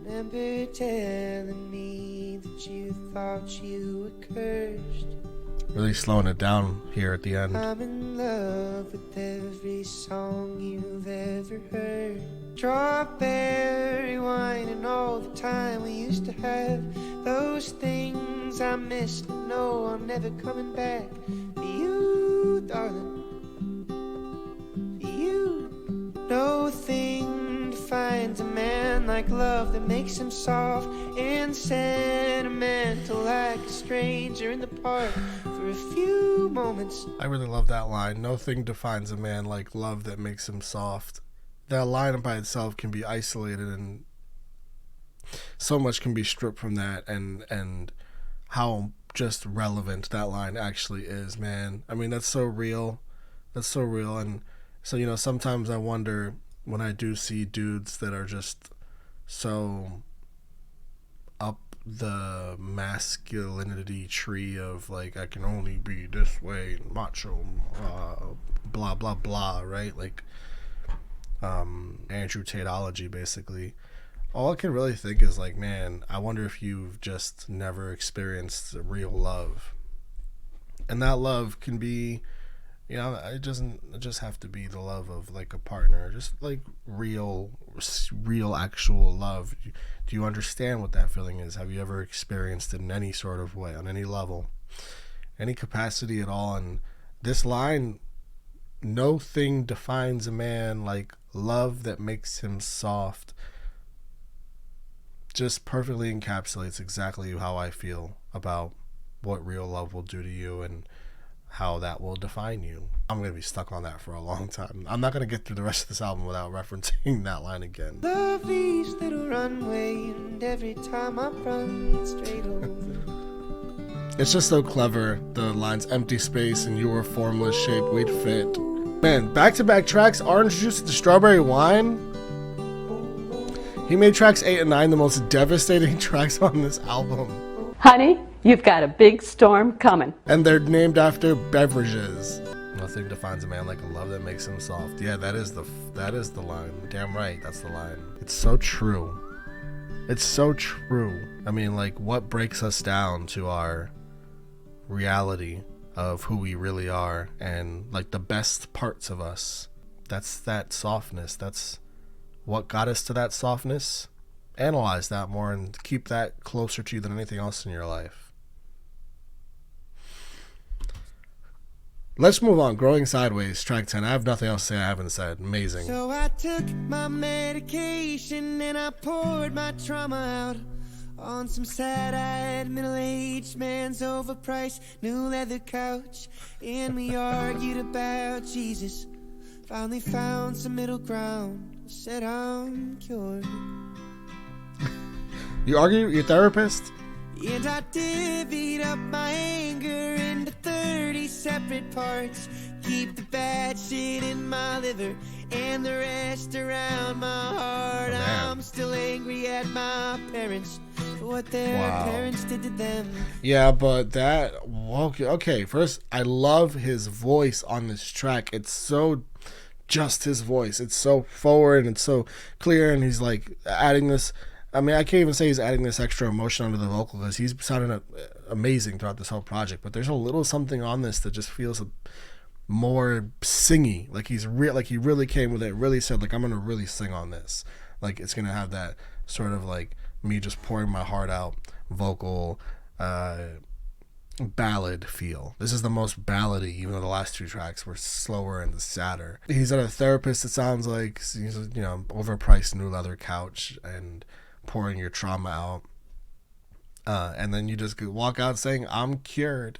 Remember telling me that you thought you were cursed. Really slowing it down here at the end. I'm in love with every song you've ever heard. Strawberry wine and all the time we used to have. Those things I miss, to know I'm never coming back. For you, darling, for you. No thing defines a man like love that makes him soft and sentimental, like a stranger in the park for a few moments. I really love that line. Nothing defines a man like love that makes him soft. That line by itself can be isolated, and so much can be stripped from that, and how just relevant that line actually is, man. I mean, that's so real. And so, sometimes I wonder, when I do see dudes that are just so up the masculinity tree of like, I can only be this way, macho, blah blah blah, right? Like Andrew Tateology, basically. All I can really think is like, man, I wonder if you've just never experienced real love. And that love can be, it doesn't just have to be the love of like a partner, just like real actual love. Do you understand what that feeling is? Have you ever experienced it in any sort of way, on any level, any capacity at all? And this line, no thing defines a man like love that makes him soft, just perfectly encapsulates exactly how I feel about what real love will do to you and how that will define you. I'm going to be stuck on that for a long time. I'm not going to get through the rest of this album without referencing that line again. Love these little runway, and every time I run straight over. It's just so clever. The lines, empty space and you were formless shape, we'd fit. Man, back-to-back tracks, Orange Juice to Strawberry Wine. He made tracks 8 and 9 the most devastating tracks on this album. Honey, you've got a big storm coming. And they're named after beverages. Nothing defines a man like a love that makes him soft. Yeah, that is the line. Damn right, that's the line. It's so true. It's so true. I mean, like, what breaks us down to our reality of who we really are and, like, the best parts of us. That's that softness. That's what got us to that softness. Analyze that more and keep that closer to you than anything else in your life. Let's move on. Growing Sideways, track 10. I have nothing else to say I haven't said. Amazing. So I took my medication and I poured my trauma out on some sad-eyed middle-aged man's overpriced new leather couch. And we argued about Jesus. Finally found some middle ground. Said I'm cured. You argue with your therapist? And I divvied up my anger into 30 separate parts. Keep the bad shit in my liver and the rest around my heart. I'm still angry at my parents for what their parents did to them. Yeah, but that... Okay, first, I love his voice on this track. It's so... just his voice. It's so forward and it's so clear, and he's like adding this... I mean, I can't even say he's adding this extra emotion onto the vocal because he's sounding amazing throughout this whole project. But there's a little something on this that just feels more singy. Like he really came with it. Really said, like, I'm gonna really sing on this. Like it's gonna have that sort of like me just pouring my heart out vocal ballad feel. This is the most ballady, even though the last two tracks were slower and sadder. He's at a therapist. It sounds like he's, you know, overpriced new leather couch and pouring your trauma out, and then you just walk out saying I'm cured,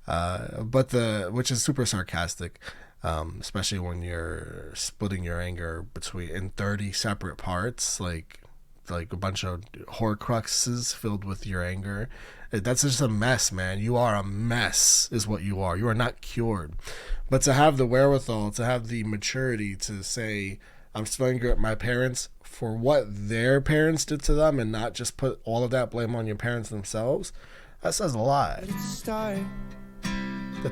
which is super sarcastic, especially when you're splitting your anger in 30 separate parts, like a bunch of horcruxes filled with your anger. That's just a mess, man. You are a mess is what you are. You are not cured. But to have the wherewithal, to have the maturity to say I'm still angry at my parents for what their parents did to them and not just put all of that blame on your parents themselves, that says a lot. It's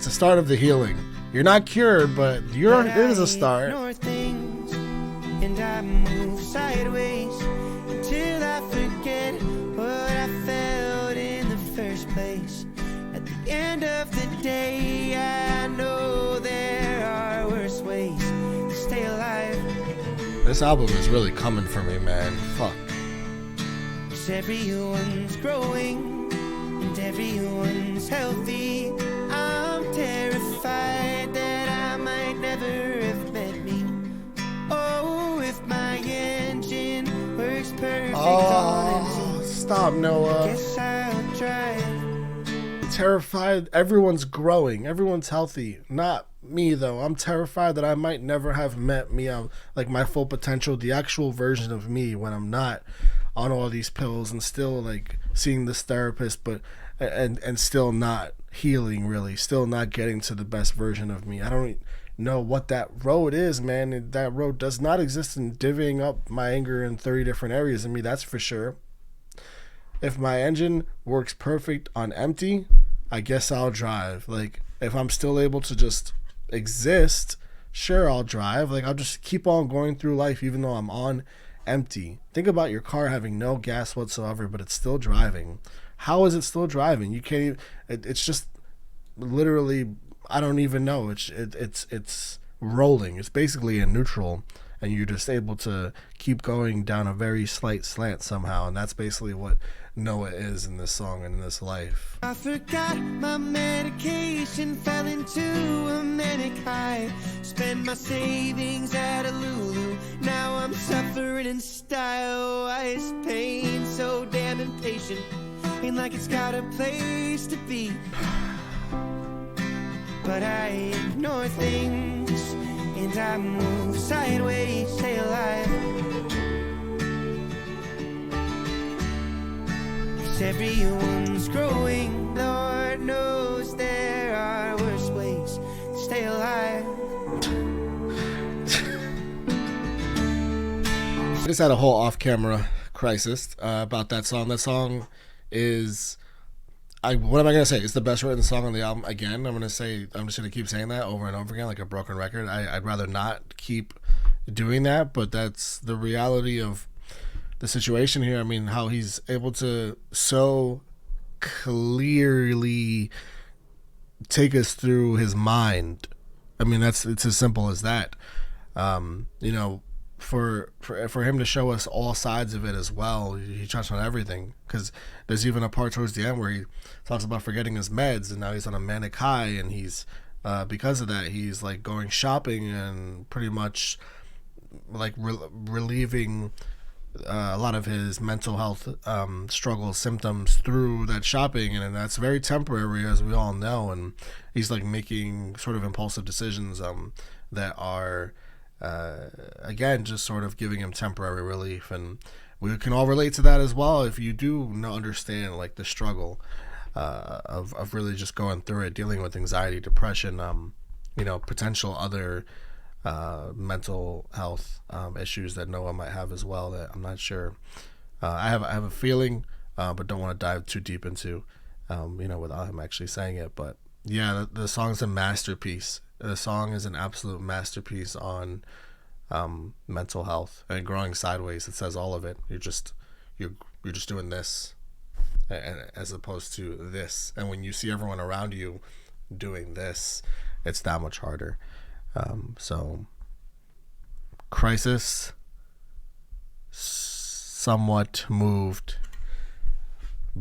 a start of the healing. You're not cured, but it is a start. Things, and I move sideways until I forget what I felt in the first place. At the end of the day, I know there are worse ways to stay alive. This album is really coming for me, man. Fuck. 'Cause everyone's growing and everyone's healthy. I'm terrified that I might never have met me. Oh, if my engine works perfect on empty. Stop, Noah. Guess I'll drive. Terrified. Everyone's growing. Everyone's healthy. Not me, though. I'm terrified that I might never have met me, like my full potential, the actual version of me when I'm not on all these pills and still like seeing this therapist, but and still not healing, really, still not getting to the best version of me. I don't know what that road is, man. That road does not exist in divvying up my anger in 30 different areas of me, that's for sure. If my engine works perfect on empty, I guess I'll drive. Like, if I'm still able to just exist, sure, I'll drive. Like, I'll just keep on going through life even though I'm on empty. Think about your car having no gas whatsoever, but it's still driving. How is it still driving? You can't even... It's just literally... I don't even know. It's rolling. It's basically in neutral, and you're just able to keep going down a very slight slant somehow, and that's basically what Noah is in this song and in this life. I forgot my medication, fell into a manic high. Spent my savings at a Lulu. Now I'm suffering in style. Why is pain so damn impatient? Ain't like it's got a place to be. But I ignore things and I move sideways, stay alive. Everyone's growing, Lord knows there are worse ways to stay alive. I just had a whole off-camera crisis about that song. That song is, what am I gonna say? It's the best written song on the album. Again, I'm just gonna keep saying that over and over again, like a broken record. I'd rather not keep doing that, but that's the reality of the situation here. I mean, how he's able to so clearly take us through his mind. I mean, it's as simple as that. You know, for him to show us all sides of it as well. He touched on everything, because there's even a part towards the end where he talks about forgetting his meds, and now he's on a manic high, and he's because of that he's like going shopping and pretty much like relieving a lot of his mental health struggles, symptoms through that shopping, and that's very temporary, as we all know. And he's like making sort of impulsive decisions that are again just sort of giving him temporary relief, and we can all relate to that as well if you do understand like the struggle of really just going through it, dealing with anxiety, depression, you know, potential other mental health issues that Noah might have as well, that I'm not sure. I have a feeling, but don't want to dive too deep into, you know, without him actually saying it. But yeah, the song's a masterpiece. The song is an absolute masterpiece on mental health and growing sideways. It says all of it. You're just doing this as opposed to this, and when you see everyone around you doing this, it's that much harder. So Crisis, somewhat moved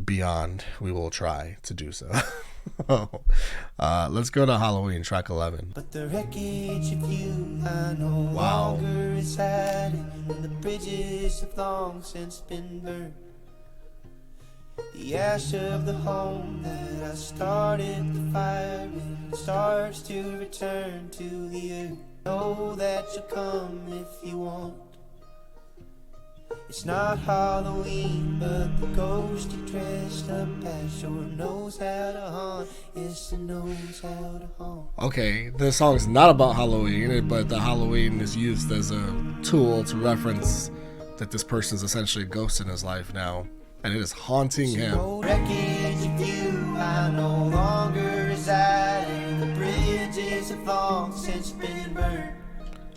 beyond. We will try to do so. Let's go to Halloween, track 11. But the wreckage of you I no longer reside in, and the bridges have long since been burned. The ash of the home that I started the fire in starts to return to the earth. Know that you'll come if you want. It's not Halloween, but the ghost you dressed up as sure knows how to haunt. Yes, it knows how to haunt. Okay, the song's not about Halloween, but the Halloween is used as a tool to reference that this person's essentially a ghost in his life now, and it is haunting him. Wreckage of you I no longer reside in, the bridges have long since been burned.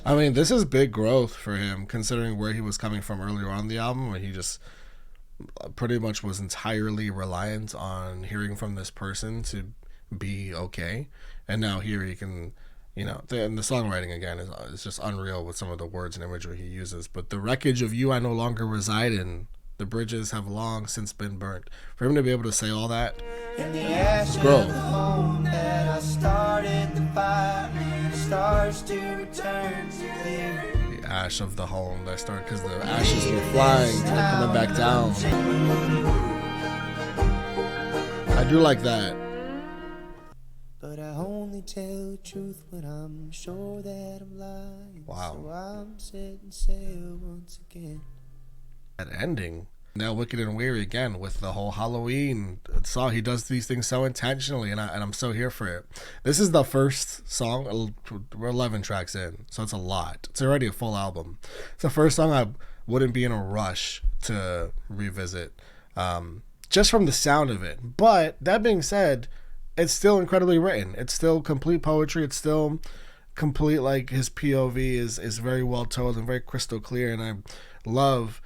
I mean, this is big growth for him, considering where he was coming from earlier on in the album, where he just pretty much was entirely reliant on hearing from this person to be okay. And now here he can, you know, and the songwriting again is just unreal with some of the words and imagery he uses. But the wreckage of you I no longer reside in, the bridges have long since been burnt. For him to be able to say all that, it's growth. That I started the fire, it starts to return to the ash of the home that started, because the ashes were flying and they're coming back down. I do like that. But I only tell the truth when I'm sure that I'm lying. Wow. So I'm setting sail once again. That ending. Now Wicked and Weary again with the whole Halloween song. He does these things so intentionally, and I'm so here for it. This is the first song. We're 11 tracks in, so it's a lot. It's already a full album. It's the first song I wouldn't be in a rush to revisit, just from the sound of it. But that being said, it's still incredibly written. It's still complete poetry. It's still complete, like his POV is very well told and very crystal clear, and I love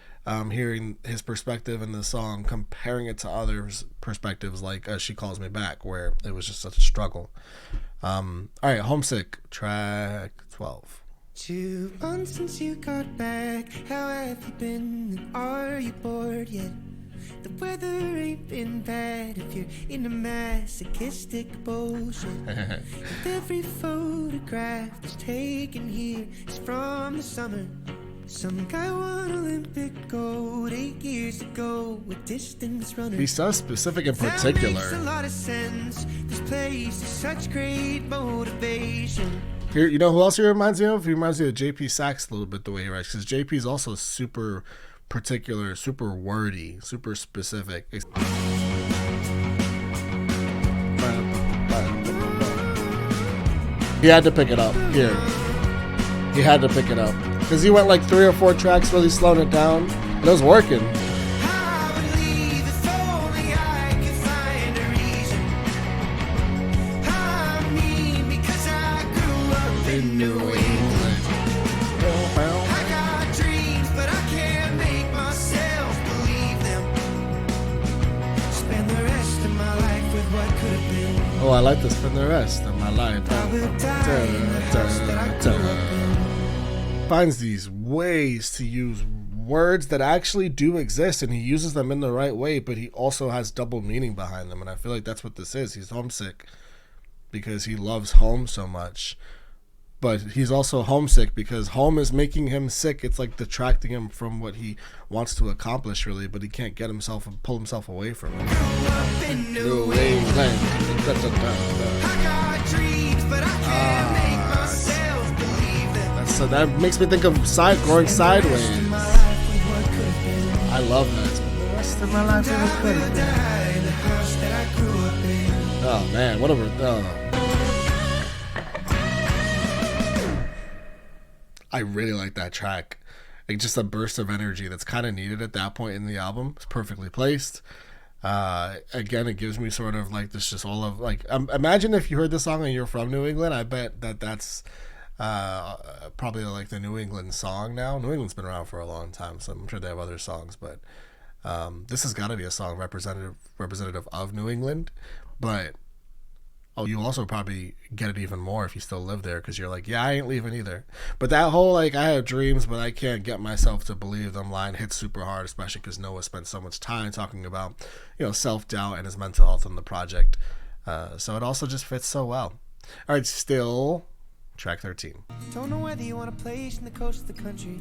hearing his perspective in the song, comparing it to others' perspectives, like She Calls Me Back, where it was just such a struggle. All right, Homesick, track 12. 2 months since you got back, how have you been? And are you bored yet? The weather ain't been bad if you're in a masochistic bullshit. And every photograph that's taken here is from the summer. Some guy won Olympic gold 8 years ago with distance runners. He's so specific in That particular. makes a lot of sense. This place is such great motivation. Here, you know who else he reminds me of? He reminds me of JP Sachs a little bit, the way he writes, because JP is also super particular, super wordy, super specific. He had to pick it up. Here. He had to pick it up. Because he went like 3 or 4 tracks really slowing it down. And it was working. I would leave if only I could find a reason. I mean, because I grew up in New England. I got dreams, but I can't make myself believe them. Spend the rest of my life with what could have been. Oh, I like to spend the rest of my life. I will die in the house that I grew up in. Finds these ways to use words that actually do exist, and he uses them in the right way, but he also has double meaning behind them, and I feel like that's what this is. He's homesick because he loves home so much, but he's also homesick because home is making him sick. It's like detracting him from what he wants to accomplish, really, but he can't get himself and pull himself away from it. Grew up in New England. I got dreams, but I can't make myself believe them. So that makes me think of growing sideways. I love that. Spend the rest of my life in the house that I grew up in. Oh man, what a I really like that track. Like just a burst of energy that's kind of needed at that point in the album. It's perfectly placed. Again, it gives me sort of like this, just all of like. Imagine if you heard this song and you're from New England. I bet that's probably like the New England song now. New England's been around for a long time, so I'm sure they have other songs, but this has got to be a song representative of New England. But you also probably get it even more if you still live there, because you're like, yeah, I ain't leaving either. But that whole like, I have dreams but I can't get myself to believe them line hits super hard, especially because Noah spent so much time talking about, you know, self-doubt and his mental health in the project, so it also just fits so well. All right, still track 13. Don't know whether you want a place in the coast of the country.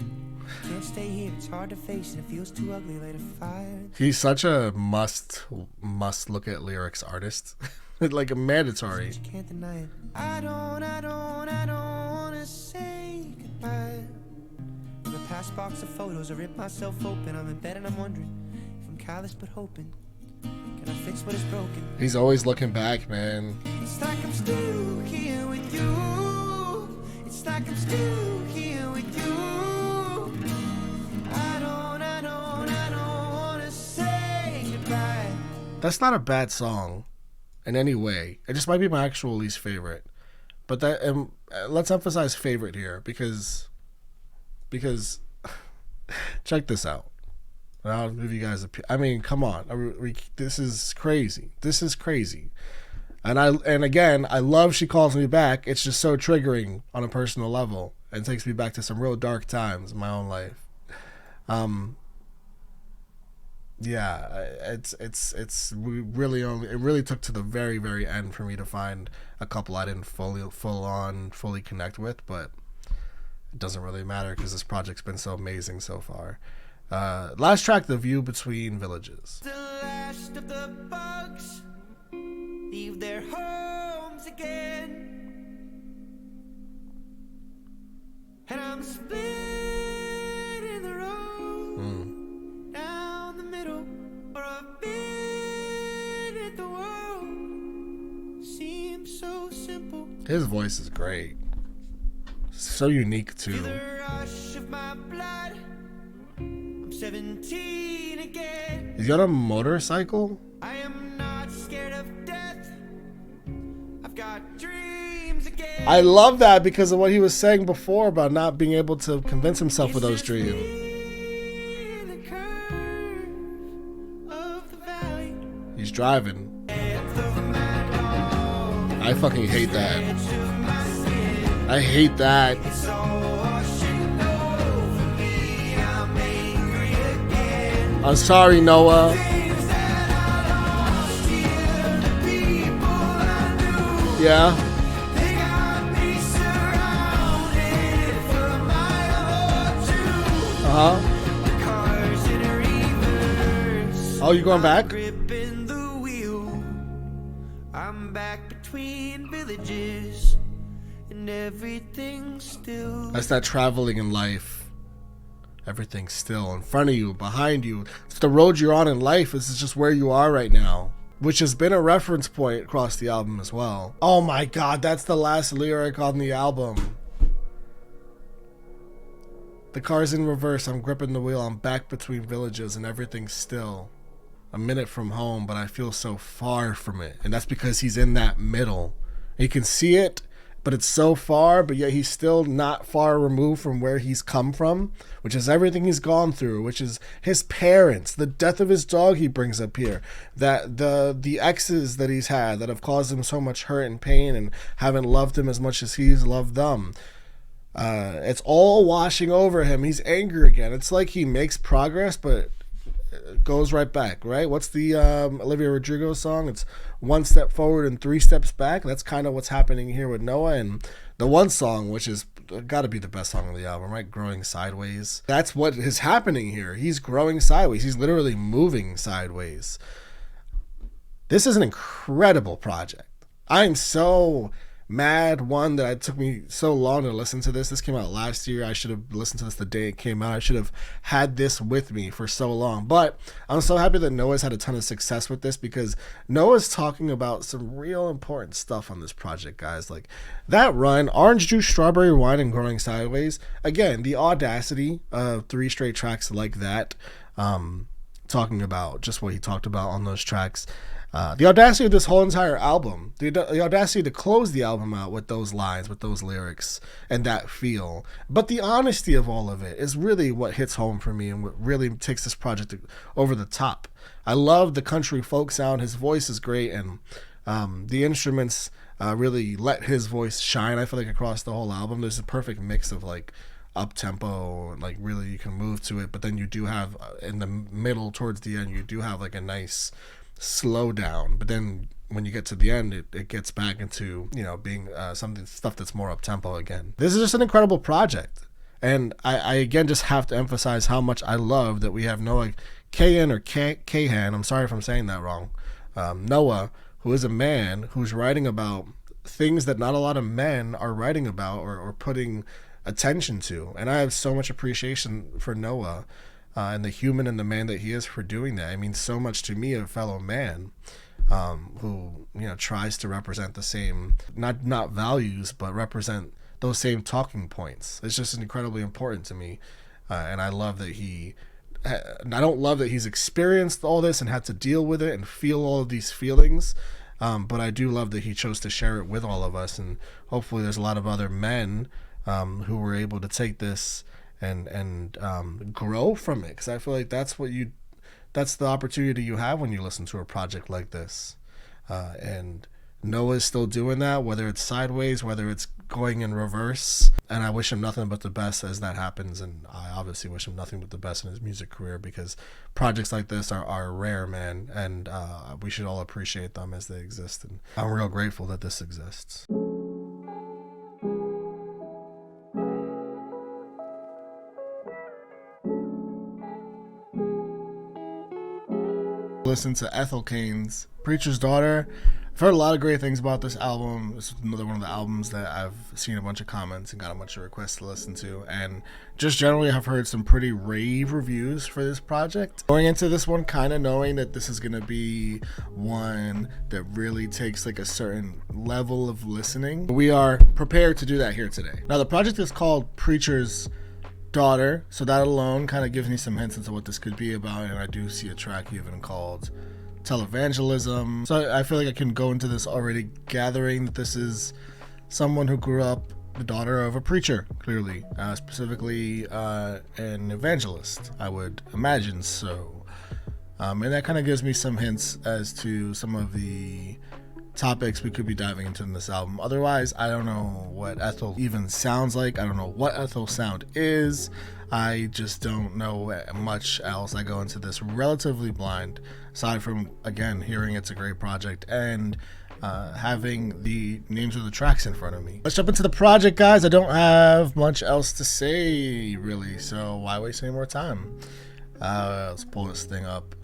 Can't stay here, it's hard to face, and it feels too ugly, light a fire. He's such a must look at lyrics artist. Like a mandatory. You can't deny it. I don't wanna say goodbye. In a past box of photos, I rip myself open. I'm in bed and I'm wondering if I'm callous but hoping. Can I fix what is broken? He's always looking back, man. It's like I'm still here with you. It's like I'm still here with you. I don't wanna say goodbye. That's not a bad song in any way. It just might be my actual least favorite. But that let's emphasize favorite here, because check this out. I'll give you guys I mean, come on. This is crazy. This is crazy. And again, I love She Calls Me Back. It's just so triggering on a personal level and takes me back to some real dark times in my own life. Yeah, it really took to the very, very end for me to find a couple I didn't fully connect with, but it doesn't really matter because this project's been so amazing so far. Last track, The View Between Villages. The last of the bugs leave their homes again, and I'm split in the road down the middle, or a bit at the world seems so simple. His voice is great, so unique too. Feel the rush of my blood. I'm 17 again. He's got a motorcycle. I am not scared of death. I've got dreams again. I love that because of what he was saying before about not being able to convince himself of those dreams. The curve of the valley. He's driving. I fucking hate that. I hate that. I'm sorry, Noah. Yeah. Oh, you going back? Gripping the wheel. I'm back between villages, and everything's still. That's that traveling in life. Everything's still in front of you, behind you. It's the road you're on in life. This is just where you are right now, which has been a reference point across the album as well. Oh my god, that's the last lyric on the album. The car's in reverse, I'm gripping the wheel, I'm back between villages and everything's still. A minute from home, but I feel so far from it. And that's because he's in that middle. He can see it, but it's so far, but yet he's still not far removed from where he's come from, which is everything he's gone through, which is his parents, the death of his dog he brings up here, that the exes that he's had that have caused him so much hurt and pain and haven't loved him as much as he's loved them. It's all washing over him. He's angry again. It's like he makes progress, but goes right back, right? What's the Olivia Rodrigo song? It's one step forward and three steps back. That's kind of what's happening here with Noah. And the one song, which is got to be the best song on the album, right? Growing Sideways. That's what is happening here. He's growing sideways. He's literally moving sideways. This is an incredible project. I am so mad, one, that it took me so long to listen to this. This came out last year. I should have listened to this the day it came out. I should have had this with me for so long. But I'm so happy that Noah's had a ton of success with this, because Noah's talking about some real important stuff on this project, guys. Like that run, Orange Juice, Strawberry Wine, and Growing Sideways. Again, the audacity of 3 straight tracks like that, talking about just what he talked about on those tracks. The audacity of this whole entire album, the audacity to close the album out with those lines, with those lyrics, and that feel. But the honesty of all of it is really what hits home for me and what really takes this project over the top. I love the country folk sound. His voice is great, and the instruments really let his voice shine. I feel like across the whole album, there's a perfect mix of like up tempo, like really you can move to it, but then you do have in the middle towards the end, you do have like a nice slow down, but then when you get to the end, it gets back into, you know, being stuff that's more up tempo again. This is just an incredible project, and I again just have to emphasize how much I love that we have Noah Cain, or Kahan, I'm sorry if I'm saying that wrong, Noah, who is a man who's writing about things that not a lot of men are writing about or putting attention to, and I have so much appreciation for Noah. And the human and the man that he is for doing that. It means so much to me, a fellow man who, you know, tries to represent the same, not values, but represent those same talking points. It's just incredibly important to me. And I love that I don't love that he's experienced all this and had to deal with it and feel all of these feelings. But I do love that he chose to share it with all of us. And hopefully there's a lot of other men who were able to take this and grow from it, because I feel like that's the opportunity you have when you listen to a project like this, and Noah's still doing that, whether it's sideways, whether it's going in reverse, and I wish him nothing but the best as that happens, and I obviously wish him nothing but the best in his music career, because projects like this are rare, man, and we should all appreciate them as they exist, and I'm real grateful that this exists. Listen to Ethel Cain's Preacher's Daughter. I've heard a lot of great things about this album. It's another one of the albums that I've seen a bunch of comments and got a bunch of requests to listen to, and just generally I've heard some pretty rave reviews for this project. Going into this one kind of knowing that this is going to be one that really takes like a certain level of listening. We are prepared to do that here today. Now the project is called Preacher's Daughter, so that alone kind of gives me some hints into what this could be about, and I do see a track even called Televangelism, so I feel like I can go into this already gathering that this is someone who grew up the daughter of a preacher, clearly, specifically an evangelist, I would imagine so, and that kind of gives me some hints as to some of the topics we could be diving into in this album. Otherwise, I don't know what Ethel even sounds like. I don't know what Ethel's sound is. I just don't know much else. I go into this relatively blind, aside from, again, hearing it's a great project and having the names of the tracks in front of me. Let's jump into the project, guys. I don't have much else to say, really, so why waste any more time? Let's pull this thing up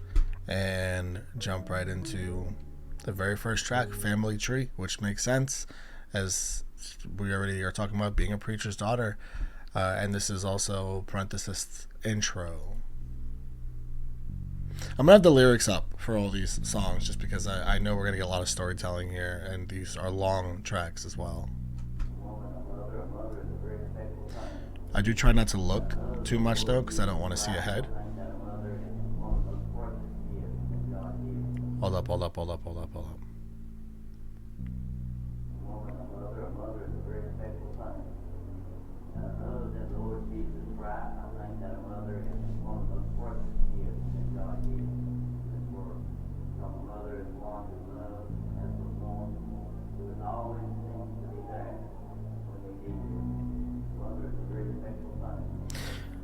and jump right into the very first track, Family Tree, which makes sense as we already are talking about being a preacher's daughter, and this is also parenthesis intro. I'm gonna have the lyrics up for all these songs just because I know we're gonna get a lot of storytelling here, and these are long tracks as well. I do try not to look too much though, because I don't want to see ahead. Hold up, hold up, hold up, hold up, hold up.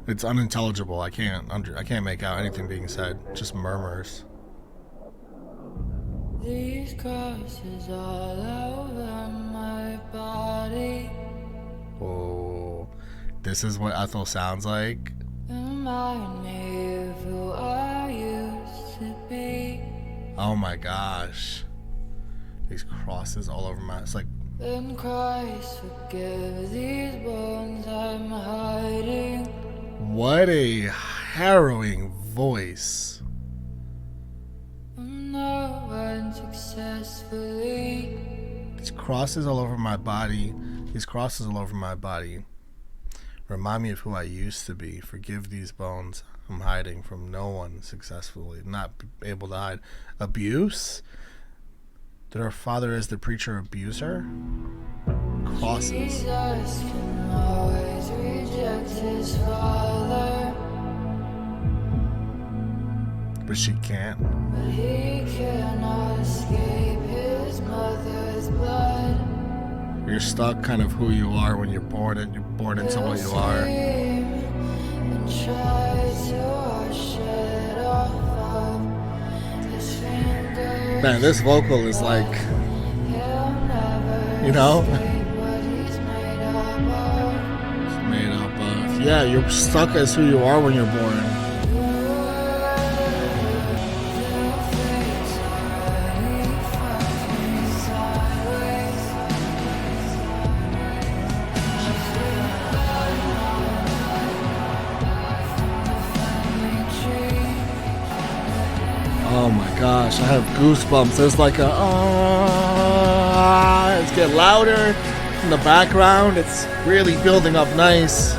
It's unintelligible. I can't make out anything being said. Just murmurs. These crosses all over my body. Oh, this is what Ethel sounds like. Remind me of who I used to be. Oh my gosh. These crosses all over my... It's like... Then Christ forgive these bones I'm hiding. What a harrowing voice. No unsuccessfully. These crosses all over my body. These crosses all over my body. Remind me of who I used to be. Forgive these bones I'm hiding from no one successfully. Not able to hide. Abuse? Did our father as the preacher abuse her? Crosses. Jesus can always reject his father, But she can't. but he cannot escape his mother's blood. You're stuck kind of who you are when you're born, and you're born into what you are. And try to wash it off of his fingers. Man, this vocal is like, He'll never you know, escape what he's made up of. yeah, you're stuck as who you are when you're born. Oh my gosh, I have goosebumps. There's like a it's getting louder in the background. It's really building up nice.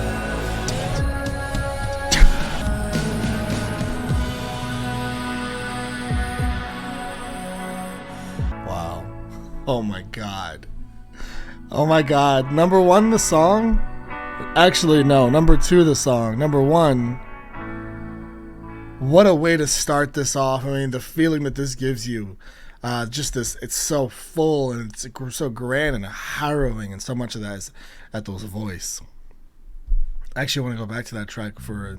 Wow. Oh my god. Oh my god. Number one, the song. Actually, no. Number two, the song. Number one. What a way to start this off. I mean, the feeling that this gives you, just this, it's so full and it's so grand and harrowing, and so much of that is Ethel's voice. I actually want to go back to that track for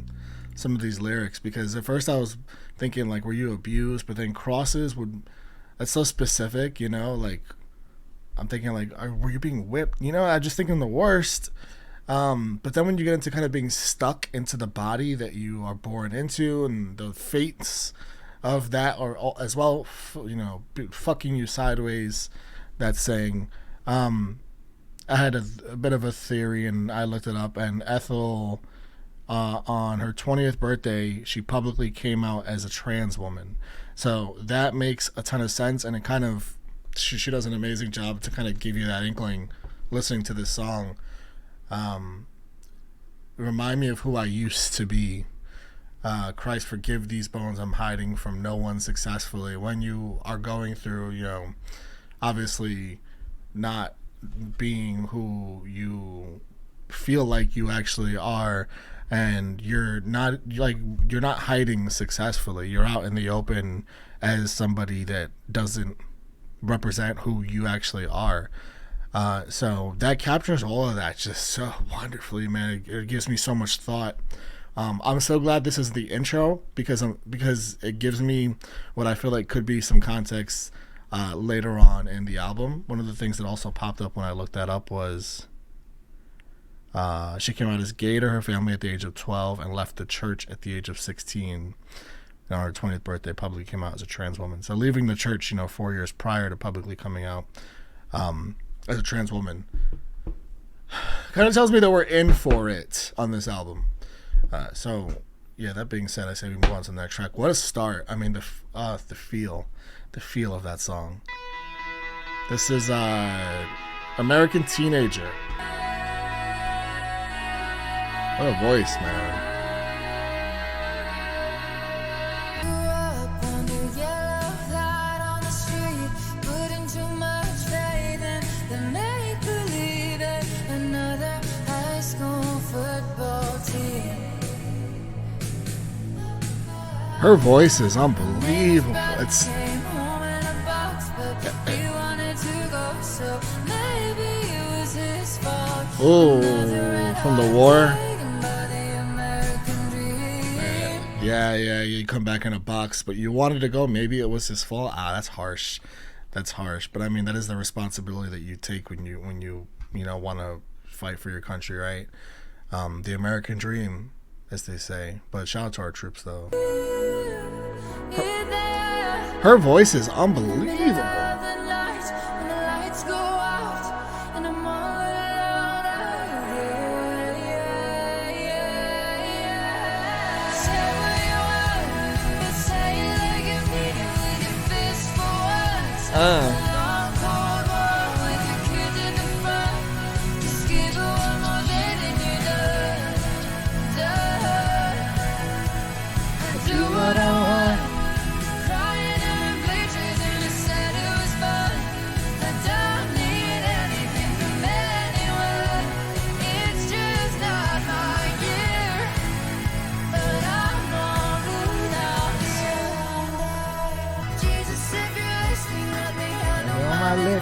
some of these lyrics, because at first I was thinking, like, were you abused? But then crosses that's so specific, you know, like, I'm thinking, like, were you being whipped? You know, I'm just thinking the worst. But then when you get into kind of being stuck into the body that you are born into, and the fates of that are as well, you know, fucking you sideways, that's saying, I had a bit of a theory, and I looked it up, and Ethel, on her 20th birthday, she publicly came out as a trans woman. So that makes a ton of sense, and it kind of, she does an amazing job to kind of give you that inkling listening to this song. Remind me of who I used to be. Christ, forgive these bones I'm hiding from no one successfully. When you are going through, you know, obviously not being who you feel like you actually are, and you're not hiding successfully. You're out in the open as somebody that doesn't represent who you actually are. So that captures all of that just so wonderfully, man. It gives me so much thought. I'm so glad this is the intro, because it gives me what I feel like could be some context later on in the album. One of the things that also popped up when I looked that up was she came out as gay to her family at the age of 12 and left the church at the age of 16. And on her 20th birthday, publicly came out as a trans woman. So leaving the church, you know, 4 years prior to publicly coming out as a trans woman, kind of tells me that we're in for it on this album. So yeah, that being said, I say we move on to the next track. What a start. I mean, the feel of that song. This is American Teenager. What a voice, man. Her voice is unbelievable. It's from the war. Yeah, you come back in a box, but you wanted to go. Maybe it was his fault. That's harsh. That's harsh. But I mean, that is the responsibility that you take when you want to fight for your country, right? The American dream, as they say. But shout out to our troops, though. Her voice is unbelievable.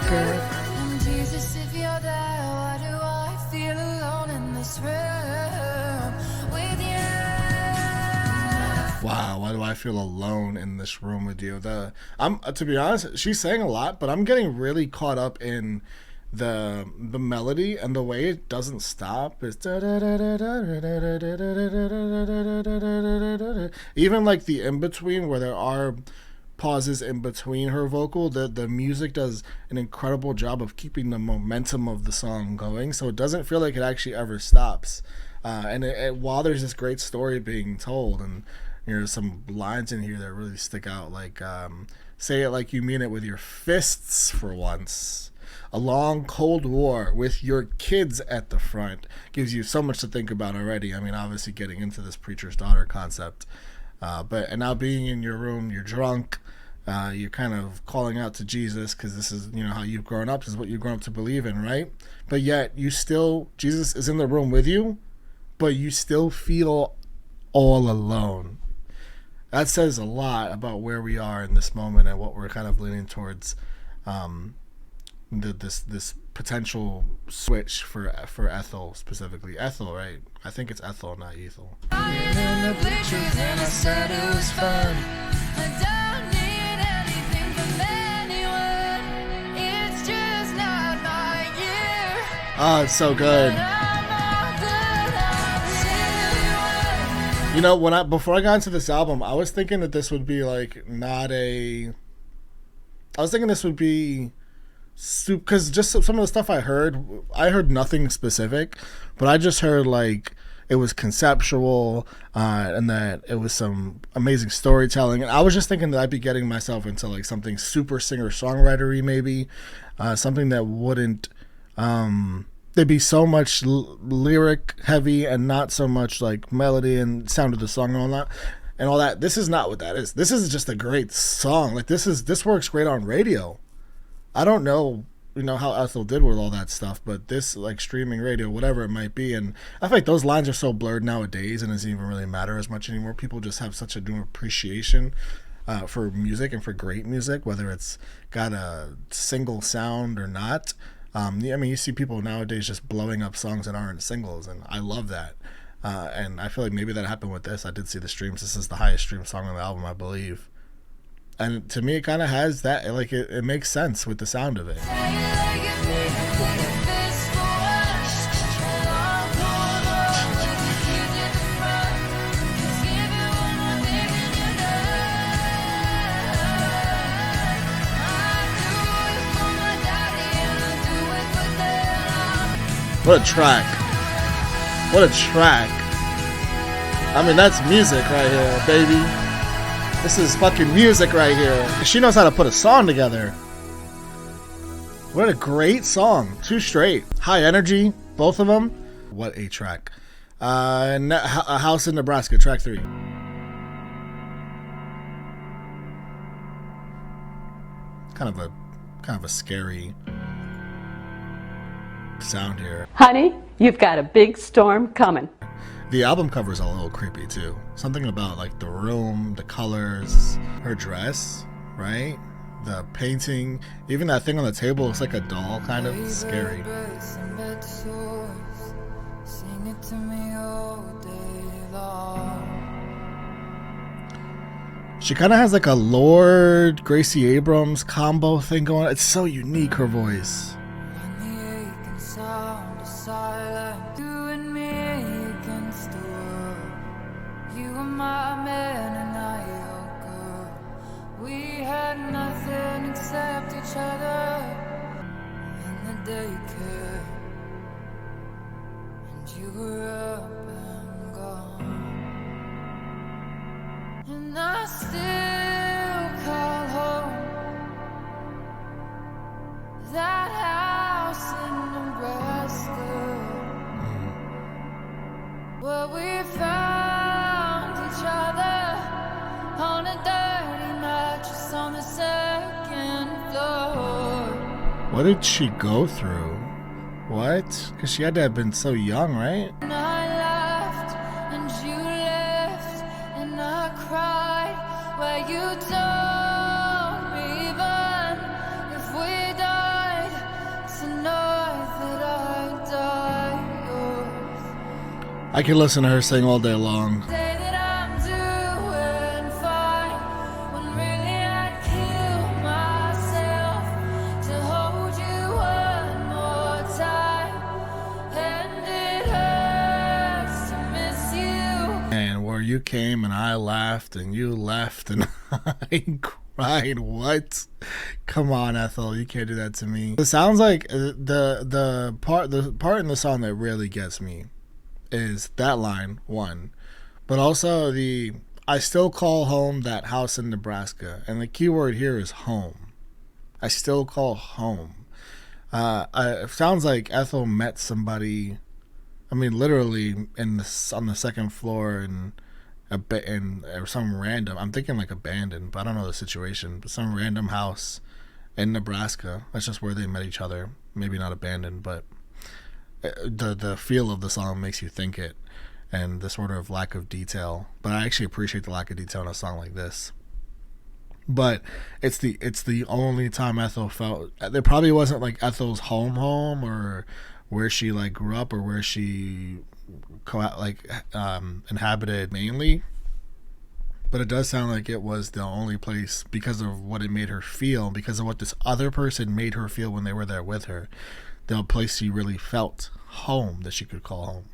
And Jesus, if you're there, why do I feel alone in this room with you? Wow, why do I feel alone in this room with you? I'm to be honest, she's saying a lot, but I'm getting really caught up in the melody and the way it doesn't stop. It's even like the in between where there are pauses in between her vocal. The music does an incredible job of keeping the momentum of the song going, so it doesn't feel like it actually ever stops. And while there's this great story being told, and there's some lines in here that really stick out, like say it like you mean it with your fists for once. A long cold war with your kids at the front gives you so much to think about already. I mean, obviously getting into this preacher's daughter concept. And now being in your room, you're drunk, you're kind of calling out to Jesus because this is, how you've grown up, this is what you've grown up to believe in, right? But yet Jesus is in the room with you, but you still feel all alone. That says a lot about where we are in this moment and what we're kind of leaning towards. This potential switch for Ethel specifically. Ethel, right? I think it's Ethel, not Ethel. Oh, it's so good. Before I got into this album, I was thinking that this would be because just some of the stuff I heard nothing specific, but I just heard like it was conceptual, and that it was some amazing storytelling, and I was just thinking that I'd be getting myself into like something super singer-songwritery, maybe something that wouldn't there'd be so much lyric heavy and not so much like melody and sound of the song and all that. This is not what that is. This is just a great song. Like this works great on radio. I don't know, how Ethel did with all that stuff, but this, like, streaming radio, whatever it might be, and I feel like those lines are so blurred nowadays and it doesn't even really matter as much anymore. People just have such a new appreciation for music and for great music, whether it's got a single sound or not. You see people nowadays just blowing up songs that aren't singles, and I love that. And I feel like maybe that happened with this. I did see the streams. This is the highest streamed song on the album, I believe. And to me, it kind of has that, like, it makes sense with the sound of it. What a track. What a track. I mean, that's music right here, baby. This is fucking music right here. She knows how to put a song together. What a great song. 2 straight. High energy, both of them. What a track. A House in Nebraska, track 3. Kind of a scary sound here. Honey, you've got a big storm coming. The album cover is a little creepy too. Something about like the room, the colors, her dress, right? The painting, even that thing on the table looks like a doll, kind of scary. Sing it to me all day long. She kind of has like a Lord Gracie Abrams combo thing going on. It's so unique, her voice. And the aching sound of silence. You and me against the world. You were my man and I your girl. We had nothing except each other in the daycare. And you were up and gone. And I still call home that house in Nebraska where we found each other on a dirty mattress on the second floor. What did she go through? What? Because she had to have been so young, right? And I laughed and you left and I cried where you told me even if we died tonight that I'd die yours. I could listen to her sing all day long. Say that I'm doing fine when really I'd kill myself to hold you one more time. And it hurts to miss you. And where you came and I laughed and you left and I cried. What? Come on, Ethel, you can't do that to me. It sounds like the part in the song that really gets me is that line, one, but also the I still call home that house in Nebraska, and the key word here is home. I still call home. It sounds like Ethel met somebody, I mean literally on the second floor in or some random, I'm thinking like abandoned, but I don't know the situation, but some random house in Nebraska. That's just where they met each other. Maybe not abandoned, but the feel of the song makes you think it, and the sort of lack of detail. But I actually appreciate the lack of detail in a song like this. But it's the only time Ethel felt, there probably wasn't like Ethel's home or where she like grew up or where she inhabited mainly, but it does sound like it was the only place because of what it made her feel, because of what this other person made her feel when they were there with her. The place she really felt home, that she could call home.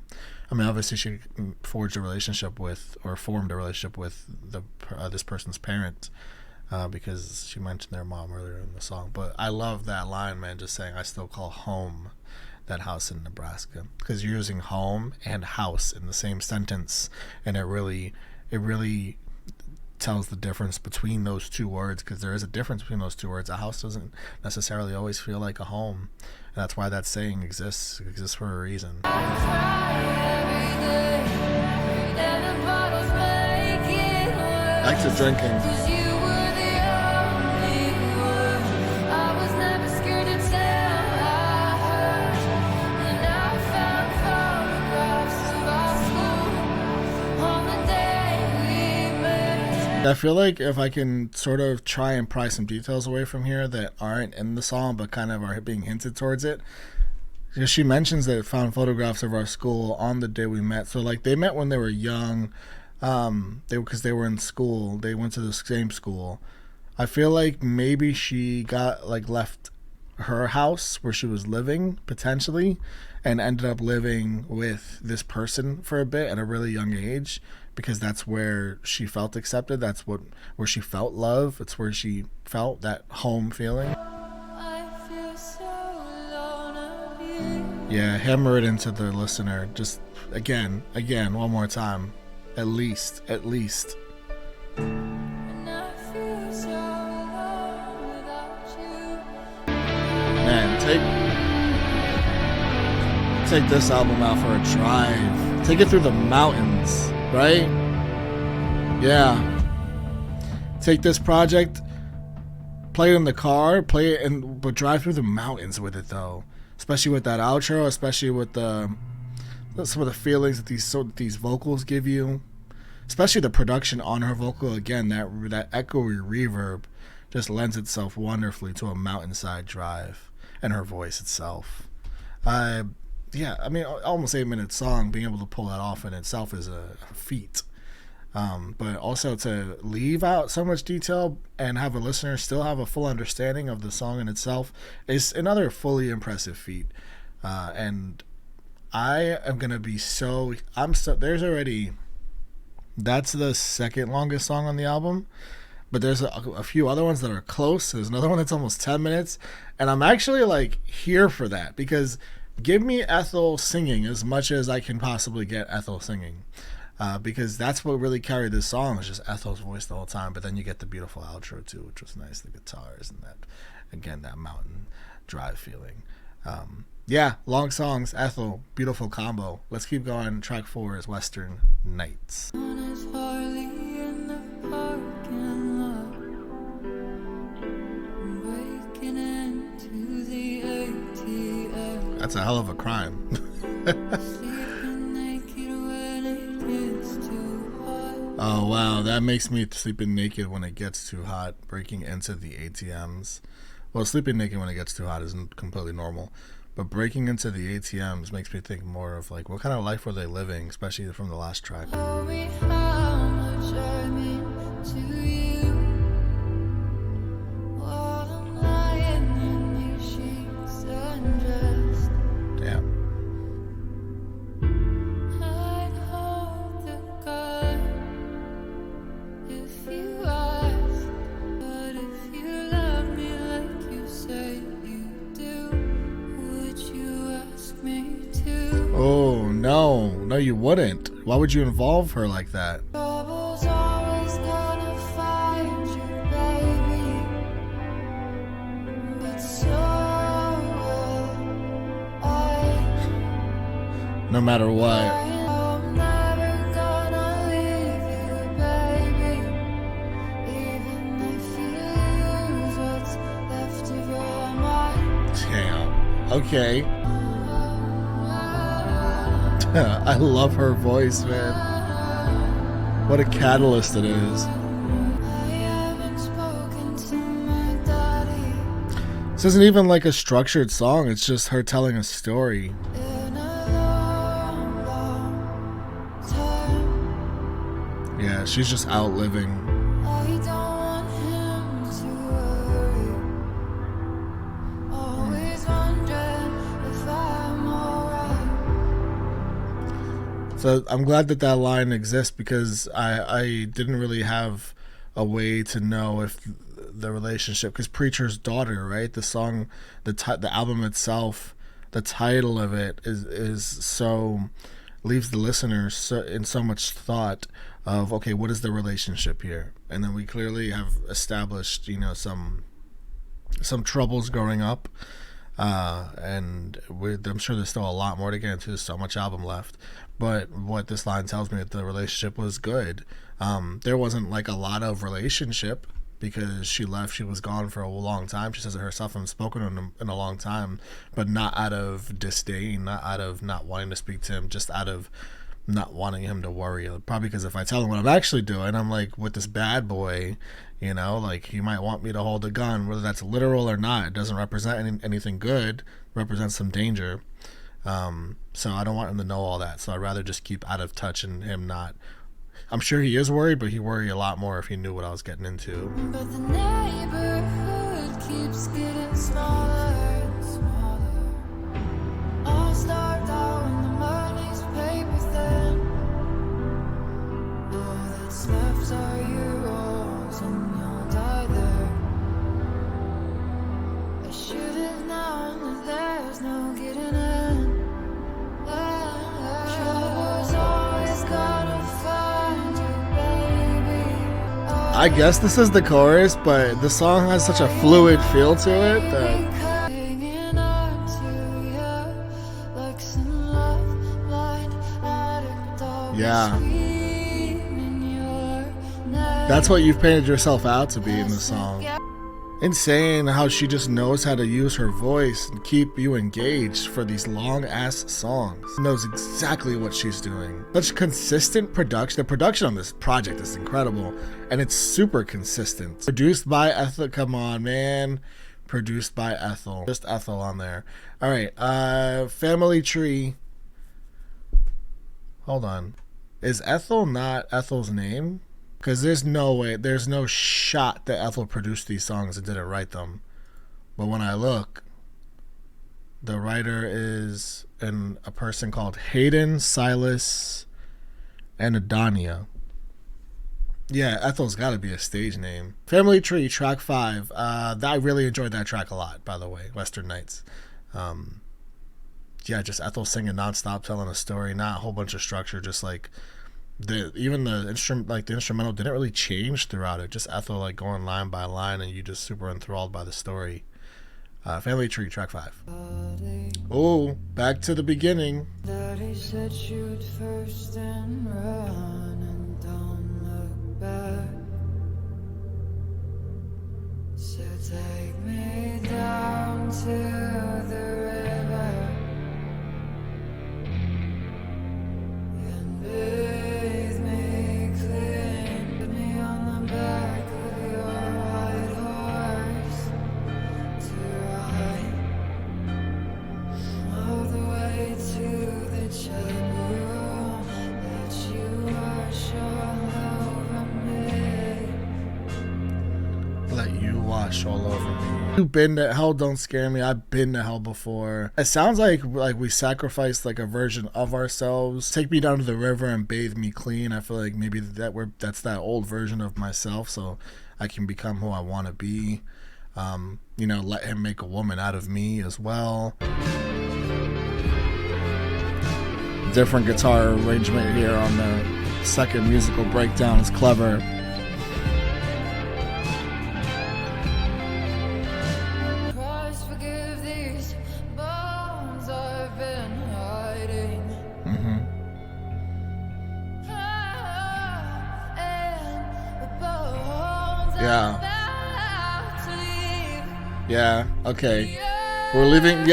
I mean, obviously she formed a relationship with this person's parents, because she mentioned their mom earlier in the song. But I love that line, man, just saying I still call home that house in Nebraska, because you're using home and house in the same sentence, and it really tells the difference between those two words, because there is a difference between those two words. A house doesn't necessarily always feel like a home, and that's why that saying exists. It exists for a reason. Back to drinking. I feel like if I can sort of try and pry some details away from here that aren't in the song but kind of are being hinted towards it, because she mentions that it found photographs of our school on the day we met. So like they met when they were young, because they were in school, they went to the same school. I feel like maybe she got like left her house where she was living potentially and ended up living with this person for a bit at a really young age, because that's where she felt accepted. That's where she felt love. It's where she felt that home feeling. I feel so alone of you. Yeah, hammer it into the listener. Just again, one more time. At least. And I feel so alone without you. Man, take this album out for a drive. Take it through the mountains. Right? Yeah. Take this project, play it in the car, but drive through the mountains with it though. Especially with that outro, especially with the some of the feelings that these vocals give you, especially the production on her vocal. Again, that echoey reverb just lends itself wonderfully to a mountainside drive, and her voice itself. Yeah, I mean, almost 8-minute song, being able to pull that off in itself is a feat. But also to leave out so much detail and have a listener still have a full understanding of the song in itself is another fully impressive feat. And I am gonna be there's already, that's the second longest song on the album, but there's a few other ones that are close. There's another one that's almost 10 minutes, and I'm actually like here for that, because give me Ethel singing as much as I can possibly get Ethel singing, because that's what really carried this song, is just Ethel's voice the whole time. But then you get the beautiful outro too, which was nice, the guitars and that mountain drive feeling. Yeah, long songs, Ethel, beautiful combo. Let's keep going. Track 4 is Western Nights. That's a hell of a crime. Oh wow, that makes me sleeping naked when it gets too hot, breaking into the ATMs. Well, sleeping naked when it gets too hot isn't completely normal, but breaking into the ATMs makes me think more of like, what kind of life were they living, especially from the last track. Oh, no, you wouldn't. Why would you involve her like that? No matter what. Damn. Okay. I love her voice, man. What a catalyst it is. This isn't even like a structured song, it's just her telling a story. Yeah, she's just out living. So I'm glad that line exists, because I didn't really have a way to know if the relationship, because Preacher's Daughter, right? The song, the album itself, the title of it is so, leaves the listener in so much thought of, okay, what is the relationship here? And then we clearly have established, some troubles growing up. And I'm sure there's still a lot more to get into. So much album left, but what this line tells me, that the relationship was good. There wasn't like a lot of relationship, because she left. She was gone for a long time. She says it herself, and spoken in a long time, but not out of disdain, not out of not wanting to speak to him, just out of not wanting him to worry. Probably because if I tell him what I'm actually doing, I'm like with this bad boy, like he might want me to hold a gun, whether that's literal or not. It doesn't represent anything good. It represents some danger. So I don't want him to know all that. So I'd rather just keep out of touch and him not. I'm sure he is worried, but he'd worry a lot more if he knew what I was getting into. But the neighborhood keeps getting smaller and smaller. All start out when the money's paper thin. All that's left are your walls, and you'll die there. I should have known that there's no getting in. Trouble's always gonna find you, baby. I guess this is the chorus, but the song has such a fluid feel to it that. Yeah. That's what you've painted yourself out to be in the song. Insane how she just knows how to use her voice and keep you engaged for these long ass songs. Knows exactly what she's doing. Such consistent production. The production on this project is incredible, and it's super consistent. Produced by Ethel. Come on, man. Produced by Ethel. Just Ethel on there. All right. Family Tree. Hold on. Is Ethel not Ethel's name? Because there's no way, there's no shot that Ethel produced these songs and didn't write them. But when I look, the writer is a person called Hayden, Silas, and Adonia. Yeah, Ethel's got to be a stage name. Family Tree, track 5. I really enjoyed that track a lot, by the way, Western Nights. Yeah, just Ethel singing nonstop, telling a story, not a whole bunch of structure, just like... Even the instrument, like the instrumental, didn't really change throughout it. Just Ethel like going line by line, and you just super enthralled by the story. Family Tree, track 5. Oh, back to the beginning. Daddy said shoot first and run and don't look back. So take me down to the river and bathe me clean. Put me on the back of your white horse to ride all the way to the chapel. Let you wash all over me. Let you wash all over me. You've been to hell, don't scare me. I've been to hell before. It sounds like we sacrificed like a version of ourselves. Take me down to the river and bathe me clean. I feel like maybe that's that old version of myself, so I can become who I want to be. Let him make a woman out of me as well. Different guitar arrangement here on the second musical breakdown is clever. Christ, forgive these bones I've been hiding. And the bones Yeah. I'm about to leave. Yeah, okay. We're leaving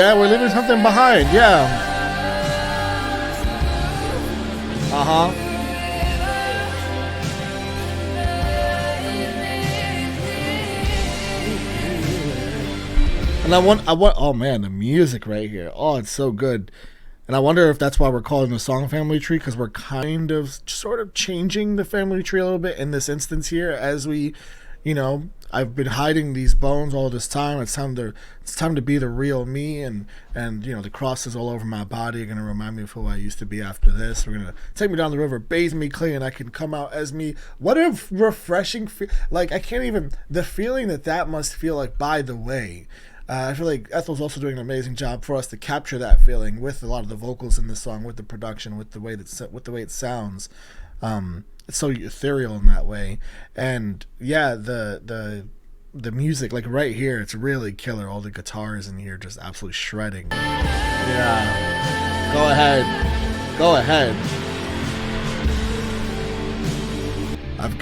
something behind, yeah. Uh-huh. And I want, oh man, the music right here. Oh, it's so good. And I wonder if that's why we're calling the song Family Tree, because we're kind of sort of changing the family tree a little bit in this instance here as we, I've been hiding these bones all this time. It's time to be the real me, and the crosses all over my body are gonna remind me of who I used to be after this. We're gonna take me down the river, bathe me clean, I can come out as me. What a refreshing like, I can't even, the feeling that must feel like. By the way, I feel like Ethel's also doing an amazing job for us to capture that feeling with a lot of the vocals in the song, with the production, with the way it sounds. It's so ethereal in that way. And yeah, the music, like right here, it's really killer. All the guitars in here just absolutely shredding. Yeah. Go ahead. I've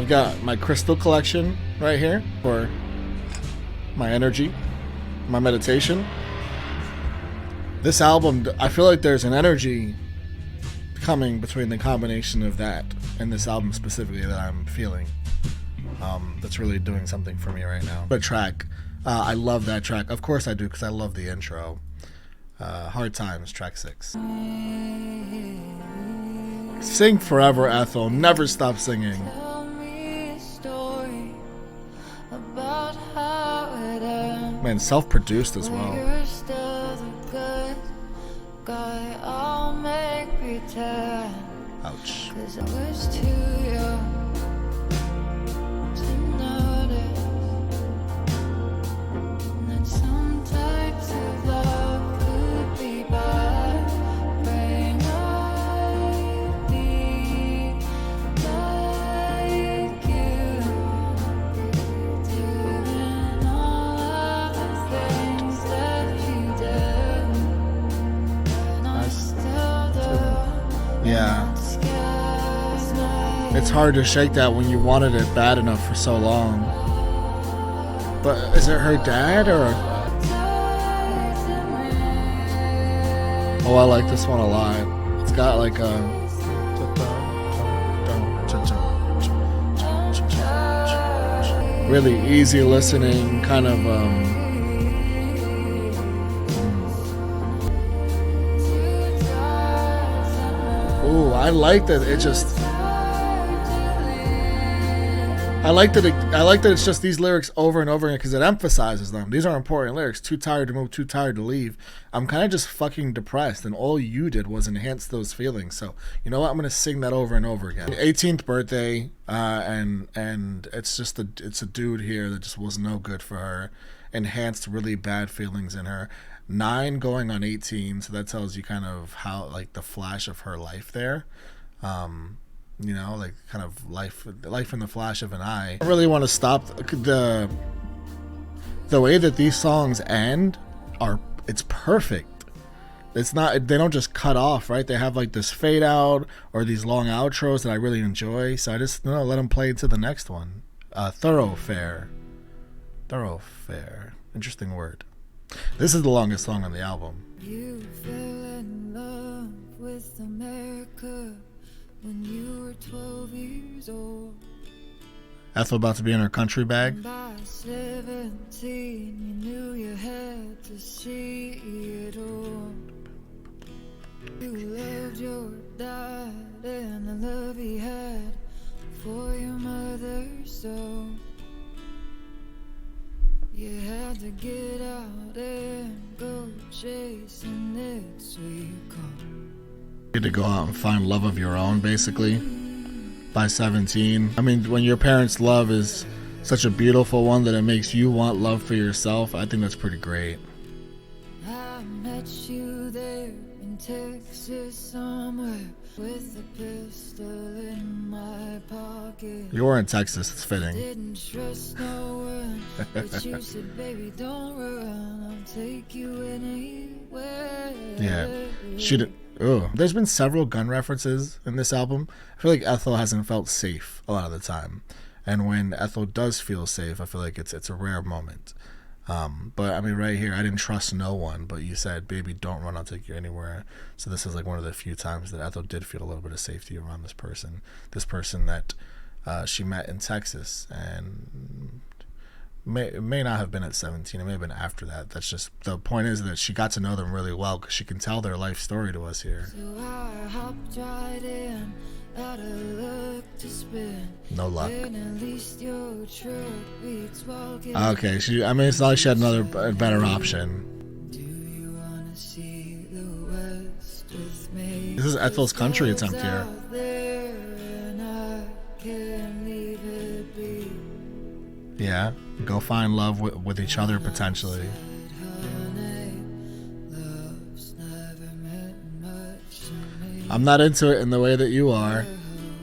got my crystal collection right here for my energy, my meditation. This album, I feel like there's an energy coming between the combination of that and this album specifically that I'm feeling. That's really doing something for me right now. But track, I love that track. Of course I do, because I love the intro. Hard Times, track 6. Sing forever, Ethel. Never stop singing. Tell me a story about how it ends. Man, self-produced as well. You're still the good guy, I'll make pretend. Ouch. 'Cause I was too young to notice that some types of love could be bad. Praying I'd be like you, doing all of the things that you do, and I still do. Yeah. It's hard to shake that when you wanted it bad enough for so long. But is it her dad or? Oh, I like this one a lot. It's got like a really easy listening kind of ooh, I like that it just I like that it's just these lyrics over and over again because it emphasizes them. These are important lyrics. Too tired to move, too tired to leave. I'm kind of just fucking depressed, and all you did was enhance those feelings. So you know what? I'm gonna sing that over and over again. 18th birthday, and it's just it's a dude here that just was no good for her. Enhanced really bad feelings in her. 9 going on 18, so that tells you kind of how like the flash of her life there. You know, like kind of life in the flash of an eye. I really want to stop the way that these songs end it's perfect. It's not, they don't just cut off, right? They have like this fade out or these long outros that I really enjoy. So I just let them play into the next one. Thoroughfare. Interesting word. This is the longest song on the album. You fell in love with America when you were 12 years old. Ethel about to be in her country bag. By 17, you knew you had to see it all. You loved your dad and the love he had for your mother, so you had to get out and go chasing it, so you come. You had to go out and find love of your own, basically, by 17. I mean, when your parents' love is such a beautiful one that it makes you want love for yourself, I think that's pretty great. I met you there in Texas somewhere with a pistol in my pocket. You were in Texas, it's fitting. Didn't trust no one, but you said, baby, don't run, I'll take you anywhere. Yeah, she did. Oh, there's been several gun references in this album. I feel like Ethel hasn't felt safe a lot of the time, and when Ethel does feel safe, I feel like it's a rare moment. But I mean, right here, I didn't trust no one, but you said, baby, don't run, I'll take you anywhere. So this is like one of the few times that Ethel did feel a little bit of safety around this person that she met in Texas, and it may not have been at 17, it may have been after that. That's just, the point is that she got to know them really well because she can tell their life story to us here. So I hopped right in, out of luck to spin. No luck. At least your truck beats walking. Okay, I mean, it's not like she had another better option. Do you wanna see the West with me? This is Ethel's country attempt here. Out there and I can't leave it be. Yeah, go find love with each other potentially. I'm not into it in the way that you are.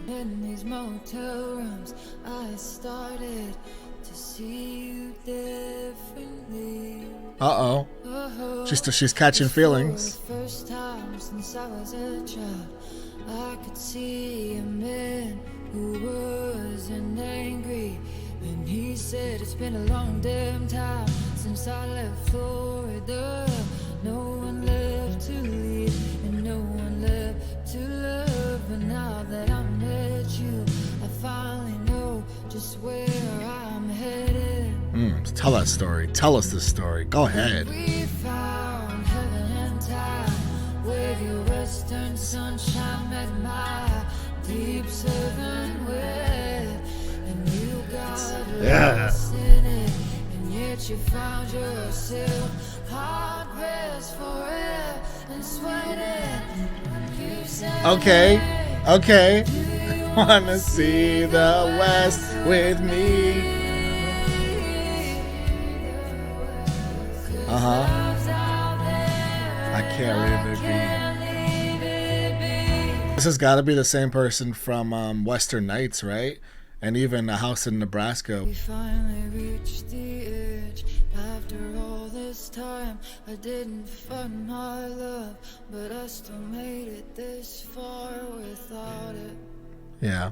In these motel rooms, I started to see you differently. Uh-oh. She's catching feelings. For the first time since I was a child, I could see a man who wasn't angry. And he said it's been a long damn time since I left Florida. No one left to lead and no one left to love. But now that I met you, I finally know just where I'm headed. Tell that story. Tell us this story. Go ahead. We found heaven and time with your western sunshine met my deep southern wet. And you got lost in it, and yet you found yourself hard pressed for it and sweating. You said, Okay. Wanna see the West with me? I can't leave it be. This has got to be the same person from Western Nights, right? And even A House in Nebraska. We finally reached the edge. After all this time, I didn't find my love, but I still made it this far without it. Yeah,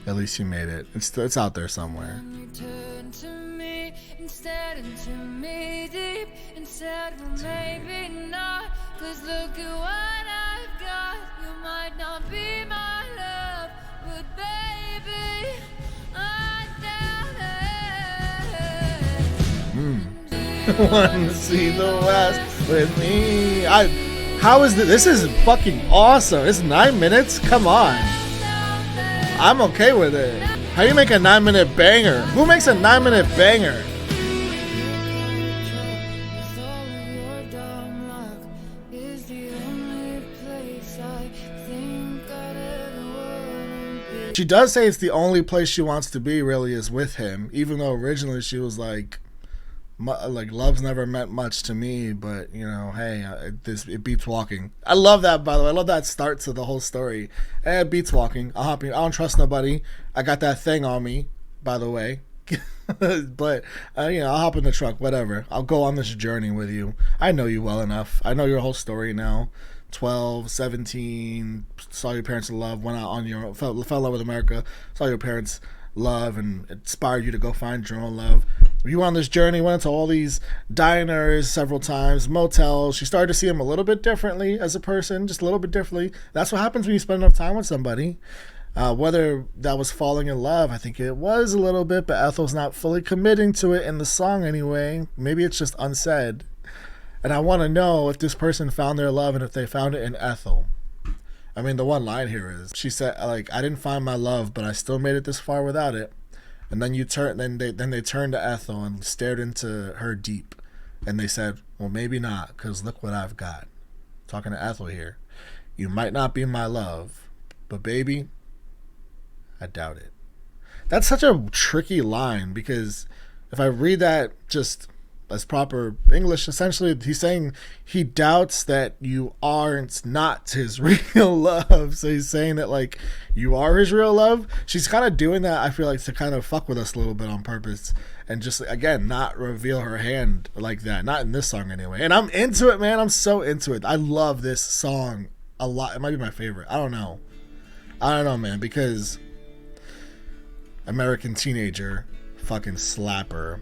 at least you made it. It's out there somewhere. And you turned to me instead into me deep instead, well maybe not, cause look at what I've got. You might not be my love, but baby, I doubt it. Want to see the West with me? How is this? This is fucking awesome. It's 9 minutes. Come on, I'm okay with it. How do you make a 9-minute banger? Who makes a 9-minute banger? She does say it's the only place she wants to be really is with him, even though originally she was like love's never meant much to me, but you know, hey, it beats walking. I love that, by the way. I love that start to the whole story. Hey, it beats walking. I'll hop in. I don't trust nobody. I got that thing on me, by the way. But you know, I'll hop in the truck, whatever. I'll go on this journey with you. I know you well enough. I know your whole story now. 12, 17, saw your parents in love, went out on your own, fell in love with America, saw your parents love and inspired you to go find your own love. You went on this journey, went to all these diners several times, motels. She started to see him a little bit differently as a person, just a little bit differently. That's what happens when you spend enough time with somebody. Whether that was falling in love, I think it was a little bit, but Ethel's not fully committing to it in the song anyway. Maybe it's just unsaid. And I want to know if this person found their love and if they found it in Ethel. I mean, the one line here is, she said, like, I didn't find my love, but I still made it this far without it. And then they turned to Ethel and stared into her deep. And they said, well, maybe not, because look what I've got. Talking to Ethel here. You might not be my love, but baby, I doubt it. That's such a tricky line, because if I read that just as proper English, essentially he's saying he doubts that you aren't not his real love. So he's saying that like you are his real love. She's kind of doing that, I feel like, to kind of fuck with us a little bit on purpose and just again not reveal her hand like that. Not in this song anyway. And I'm into it, man. I'm so into it. I love this song a lot. It might be my favorite. I don't know, man, because American Teenager, fucking slapper.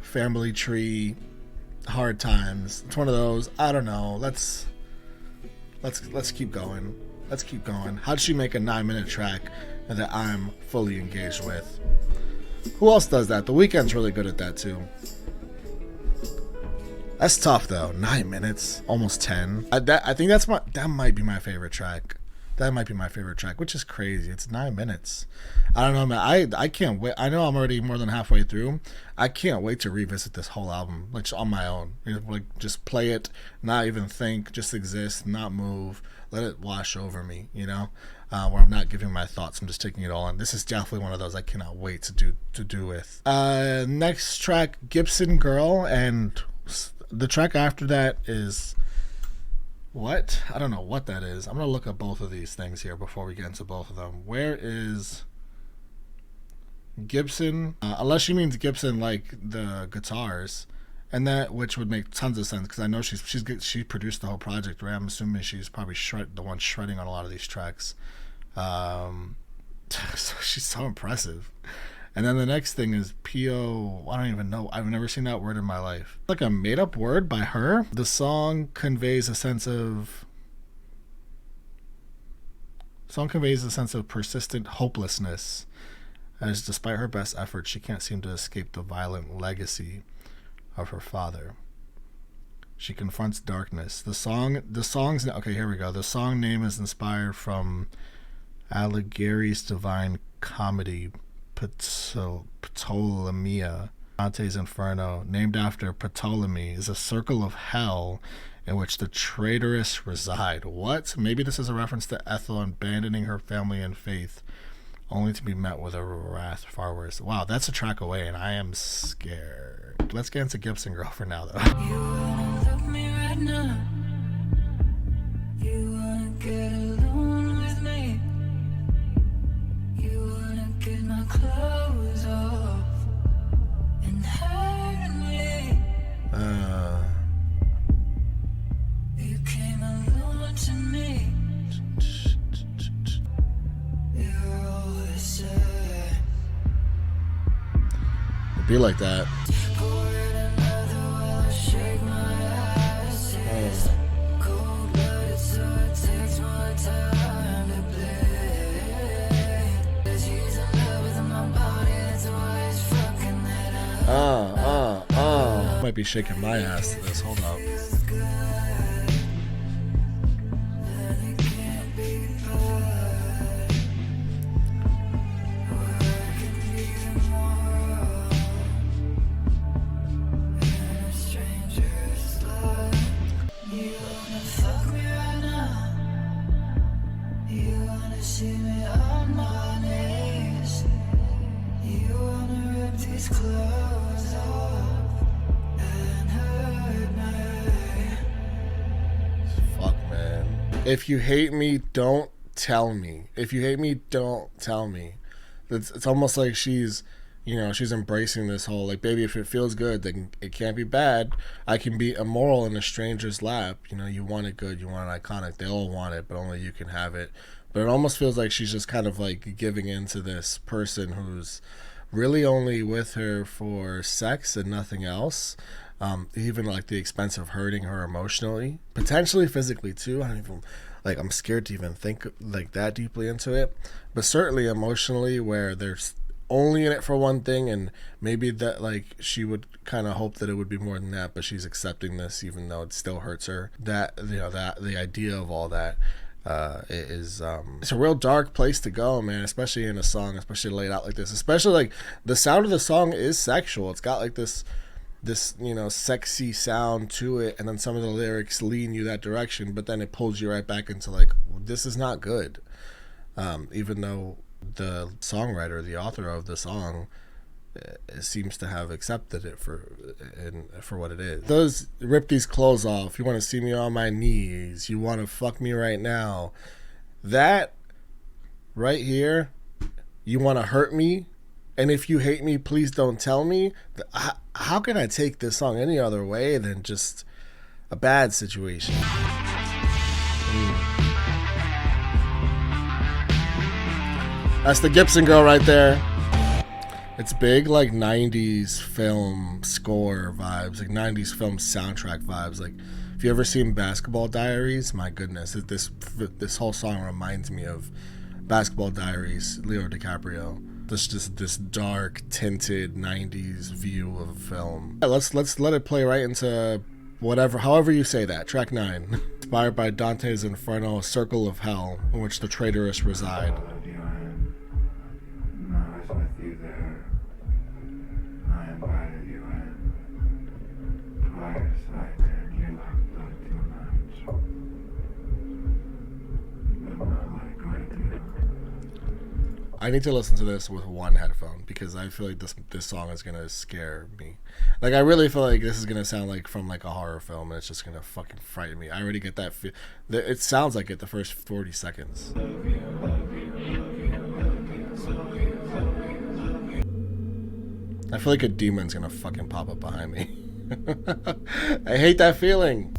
Family Tree, Hard Times. It's one of those. I don't know. Let's keep going. Let's keep going. How did she make a 9-minute track that I'm fully engaged with? Who else does that? The Weeknd's really good at that too. That's tough though. 9 minutes, almost 10. I think that might be my favorite track. That might be my favorite track, which is crazy. It's 9 minutes. I don't know, man. I can't wait. I know I'm already more than halfway through. I can't wait to revisit this whole album, like on my own. Like just play it, not even think, just exist, not move, let it wash over me. You know, where I'm not giving my thoughts. I'm just taking it all in. This is definitely one of those I cannot wait to do with. Next track, Gibson Girl, and the track after that is. What? I don't know what that is. I'm going to look at both of these things here before we get into both of them. Where is Gibson? Unless she means Gibson like the guitars, and that, which would make tons of sense because I know she produced the whole project, right? I'm assuming she's probably the one shredding on a lot of these tracks. So she's so impressive. And then the next thing is P.O. I don't even know. I've never seen that word in my life. Like a made-up word by her. The song conveys a sense of persistent hopelessness, as despite her best efforts, she can't seem to escape the violent legacy of her father. She confronts darkness. The song's okay. Here we go. The song name is inspired from Alighieri's Divine Comedy. Ptolemia, Dante's Inferno, named after Ptolemy, is a circle of hell in which the traitorous reside. What? Maybe this is a reference to Ethel abandoning her family and faith, only to be met with a wrath far worse. Wow, that's a track away, and I am scared. Let's get into Gibson Girl for now, though. You wanna love me right now? You wanna get alone with me? You wanna get my clothes off and hurt me? You came alone to me. You're always sad. It'd be like that. be shaking my ass to this. Hold up. See me on my knees. You wanna rip these clothes off and hurt me. Fuck, man. If you hate me, don't tell me. If you hate me, don't tell me. It's almost like she's, you know, she's embracing this whole, like, baby, if it feels good, then it can't be bad. I can be immoral in a stranger's lap. You know, you want it good, you want it iconic. They all want it, but only you can have it. But it almost feels like she's just kind of like giving in to this person who's really only with her for sex and nothing else. Even like the expense of hurting her emotionally, potentially physically too. I don't even, like, I'm scared to even think like that deeply into it, but certainly emotionally, where there's only in it for one thing, and maybe that, like, she would kind of hope that it would be more than that, but she's accepting this even though it still hurts her. That, you know, that the idea of all that it's a real dark place to go, man, especially in a song, especially laid out like this, especially like the sound of the song is sexual. It's got like this, you know, sexy sound to it, and then some of the lyrics lean you that direction, but then it pulls you right back into like, this is not good, even though the songwriter, the author of the song, seems to have accepted it for what it is. It does rip these clothes off. You want to see me on my knees. You want to fuck me right now. That right here, you want to hurt me. And if you hate me, please don't tell me. How can I take this song any other way than just a bad situation? That's the Gibson girl right there. It's big, like 90s film score vibes, like 90s film soundtrack vibes. Like, if you ever seen Basketball Diaries, my goodness, this whole song reminds me of Basketball Diaries, Leo DiCaprio. This dark, tinted 90s view of film. Yeah, let's let it play right into however you say that. Track 9, inspired by Dante's Inferno, Circle of Hell, in which the traitorous reside. I need to listen to this with one headphone because I feel like this song is gonna scare me. Like, I really feel like this is gonna sound like from like a horror film, and it's just gonna fucking frighten me. I already get that. It sounds like it the first 40 seconds. I feel like a demon's gonna fucking pop up behind me. I hate that feeling.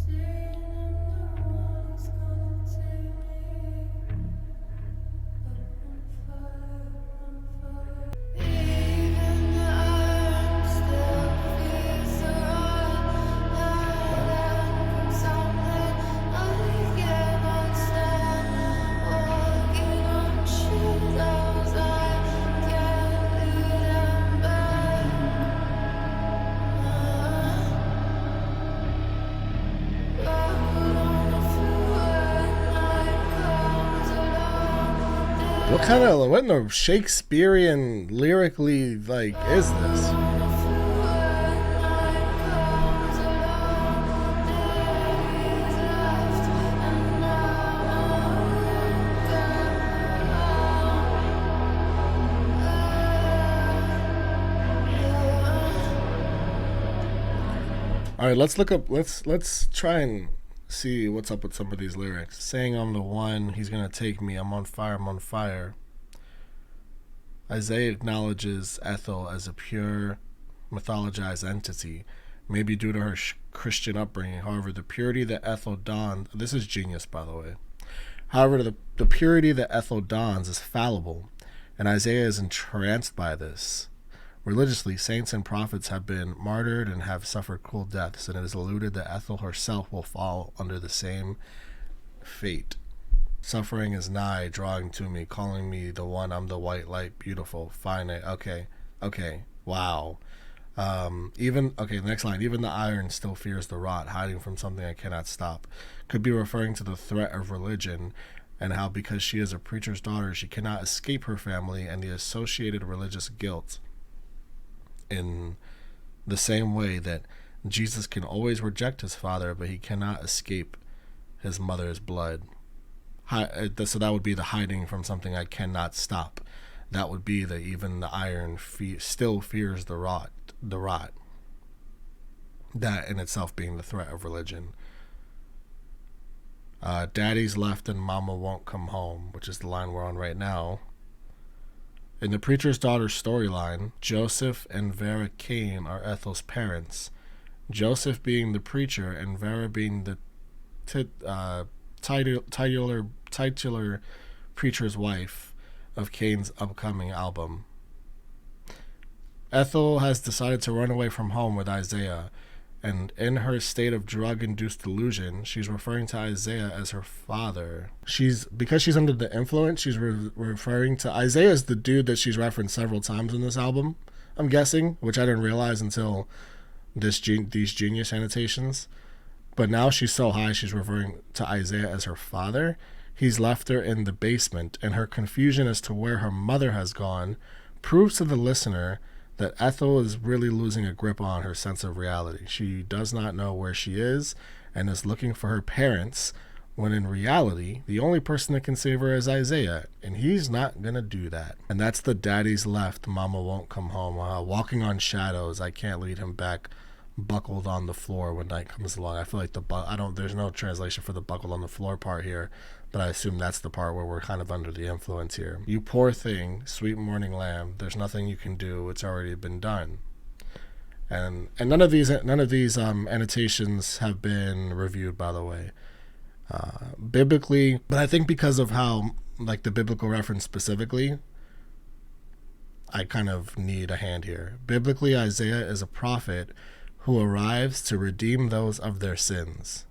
What in the Shakespearean lyrically, like, is this? All right, let's try and see what's up with some of these lyrics. Saying I'm the one, he's gonna take me, I'm on fire, I'm on fire. Isaiah acknowledges Ethel as a pure, mythologized entity, maybe due to her Christian upbringing. However, the purity that Ethel dons, this is genius, by the way. However, the purity that Ethel dons is fallible, and Isaiah is entranced by this. Religiously, saints and prophets have been martyred and have suffered cruel deaths, and it is alluded that Ethel herself will fall under the same fate. Suffering is nigh, drawing to me, calling me the one, I'm the white light, beautiful, fine. Okay, wow. The next line, even the iron still fears the rot, hiding from something I cannot stop, could be referring to the threat of religion, and how because she is a preacher's daughter, she cannot escape her family and the associated religious guilt, in the same way that Jesus can always reject his father, but he cannot escape his mother's blood. So that would be the hiding from something I cannot stop. That would be that even the iron still fears the rot. That in itself being the threat of religion. Daddy's left and mama won't come home, which is the line we're on right now. In the preacher's daughter storyline, Joseph and Vera Cain are Ethel's parents. Joseph being the preacher and Vera being the titular preacher's wife of Cain's upcoming album. Ethel has decided to run away from home with Isaiah, and in her state of drug-induced delusion, she's referring to Isaiah as her father. Because she's under the influence, she's referring to Isaiah as the dude that she's referenced several times in this album, I'm guessing, which I didn't realize until these genius annotations. But now she's so high, she's referring to Isaiah as her father. He's left her in the basement, and her confusion as to where her mother has gone proves to the listener that Ethel is really losing a grip on her sense of reality. She does not know where she is and is looking for her parents, when in reality, the only person that can save her is Isaiah, and he's not going to do that. And that's the daddy's left, mama won't come home. Walking on shadows, I can't lead him back, buckled on the floor when night comes along. I feel like there's no translation for the buckled on the floor part here, but I assume that's the part where we're kind of under the influence here. You poor thing, sweet morning lamb, there's nothing you can do, it's already been done. And none of these annotations have been reviewed, by the way. Biblically, but I think because of how, like, the biblical reference specifically, I kind of need a hand here. Biblically, Isaiah is a prophet who arrives to redeem those of their sins.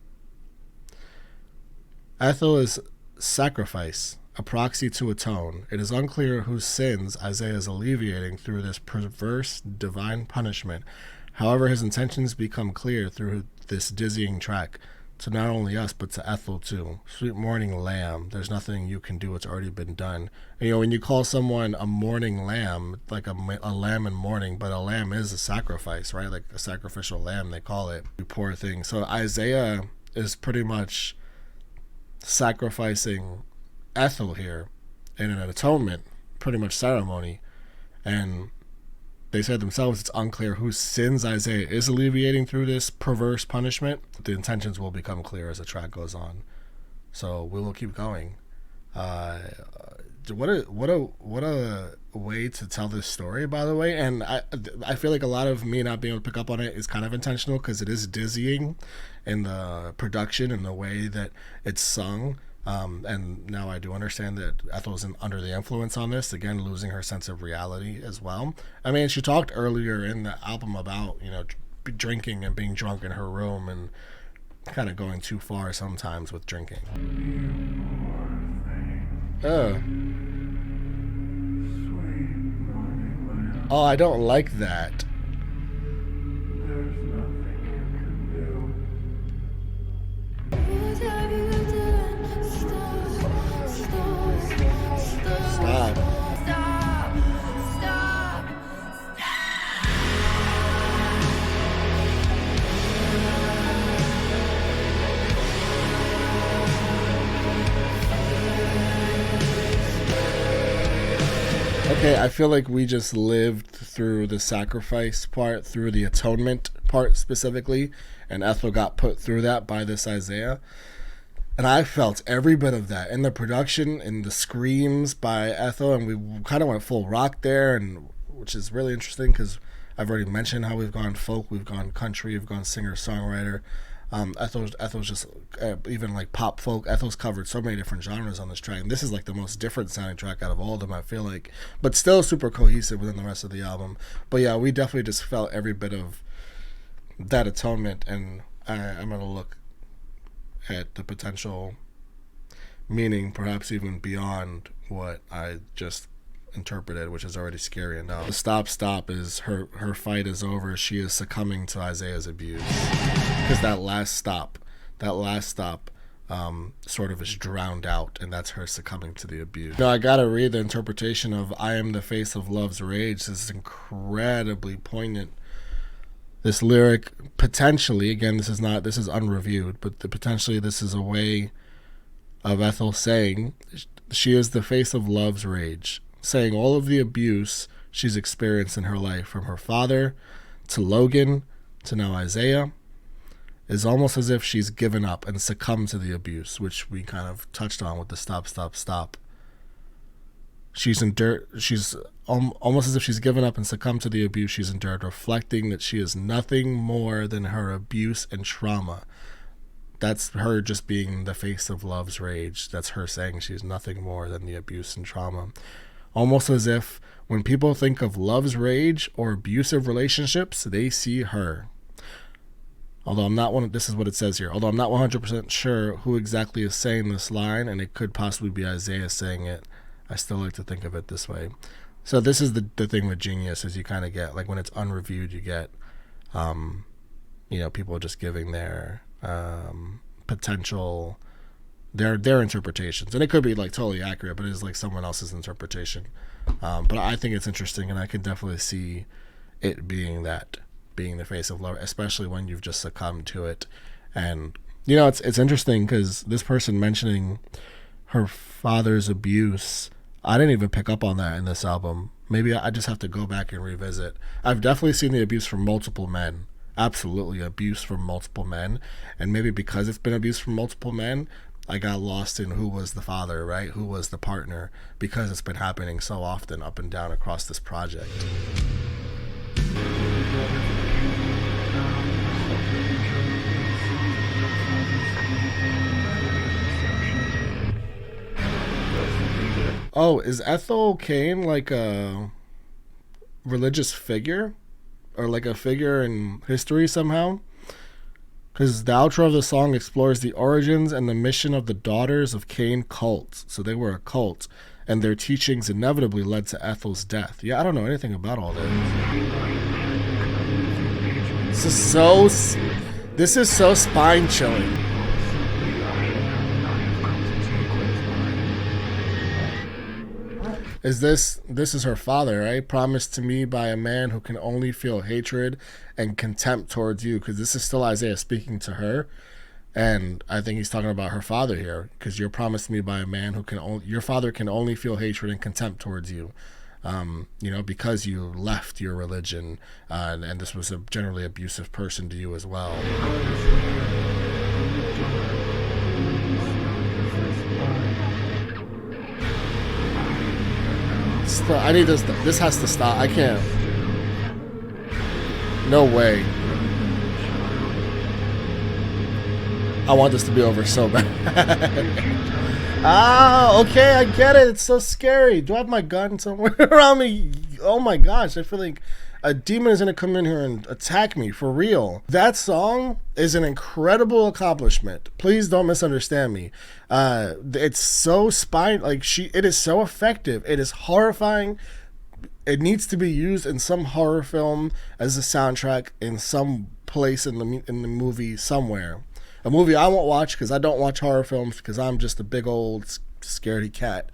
Ethel is sacrifice, a proxy to atone. It is unclear whose sins Isaiah is alleviating through this perverse divine punishment. However, his intentions become clear through this dizzying track, to not only us, but to Ethel too. Sweet morning lamb, there's nothing you can do, it's already been done. And, when you call someone a morning lamb, like a lamb in mourning, but a lamb is a sacrifice, right? Like a sacrificial lamb, they call it. You poor thing. So Isaiah is pretty much sacrificing Ethel here in an atonement, pretty much ceremony. And they said themselves it's unclear whose sins Isaiah is alleviating through this perverse punishment. The intentions will become clear as the track goes on. So we will keep going. What a way to tell this story, by the way. And I feel like a lot of me not being able to pick up on it is kind of intentional, because it is dizzying in the production and the way that it's sung. And now I do understand that Ethel's under the influence on this, again, losing her sense of reality as well. I mean, she talked earlier in the album about, drinking and being drunk in her room and kind of going too far sometimes with drinking. Oh, I don't like that. Stop. Okay, I feel like we just lived through the sacrifice part, through the atonement part specifically, and Ethel got put through that by this Isaiah. And I felt every bit of that in the production, in the screams by Ethel, and we kind of went full rock there, and which is really interesting because I've already mentioned how we've gone folk, we've gone country, we've gone singer-songwriter. Ethel's just even like pop folk. Ethel's covered so many different genres on this track, and this is like the most different sounding track out of all of them, I feel like, but still super cohesive within the rest of the album. But yeah, we definitely just felt every bit of that atonement, and I'm gonna look at the potential meaning, perhaps even beyond what I just interpreted, which is already scary enough. The stop is her fight is over. She is succumbing to Isaiah's abuse. Because that last stop sort of is drowned out, and that's her succumbing to the abuse. I gotta read the interpretation of I am the face of love's rage. This is incredibly poignant. This lyric, potentially, again, this is unreviewed, but potentially this is a way of Ethel saying she is the face of love's rage, saying all of the abuse she's experienced in her life, from her father to Logan to now Isaiah, is almost as if she's given up and succumbed to the abuse, which we kind of touched on with the stop. She's almost as if she's given up and succumbed to the abuse she's endured, reflecting that she is nothing more than her abuse and trauma. That's her just being the face of love's rage. That's her saying she's nothing more than the abuse and trauma. Almost as if when people think of love's rage or abusive relationships, they see her. Although this is what it says here. Although I'm not 100% sure who exactly is saying this line, and it could possibly be Isaiah saying it, I still like to think of it this way. So this is the thing with Genius, is you kind of get, like, when it's unreviewed, you get, people just giving their potential, their interpretations. And it could be, like, totally accurate, but it is, like, someone else's interpretation. But I think it's interesting, and I can definitely see it being the face of love, especially when you've just succumbed to it. And it's interesting because this person mentioning her father's abuse, I didn't even pick up on that in this album. Maybe I just have to go back and revisit. I've definitely seen the abuse from multiple men, absolutely abuse from multiple men, and maybe because it's been abuse from multiple men, I got lost in who was the father, right? Who was the partner, because it's been happening so often up and down across this project. Oh, is Ethel Cain like a religious figure? Or like a figure in history somehow? Because the outro of the song explores the origins and the mission of the Daughters of Cain cult. So they were a cult, and their teachings inevitably led to Ethel's death. Yeah, I don't know anything about all this. This is so spine-chilling. This is her father, right? Promised to me by a man who can only feel hatred and contempt towards you, because this is still Isaiah speaking to her, and I think he's talking about her father here, because you're promised to me by a man who your father can only feel hatred and contempt towards you, because you left your religion, and this was a generally abusive person to you as well. I need this. This has to stop. I can't. No way. I want this to be over so bad. Okay, I get it. It's so scary. Do I have my gun somewhere around me? Oh my gosh, I feel like a demon is going to come in here and attack me, for real. That song is an incredible accomplishment. Please don't misunderstand me. It's so it is so effective. It is horrifying. It needs to be used in some horror film as a soundtrack in some place in the movie somewhere. A movie I won't watch, because I don't watch horror films, because I'm just a big old scaredy cat,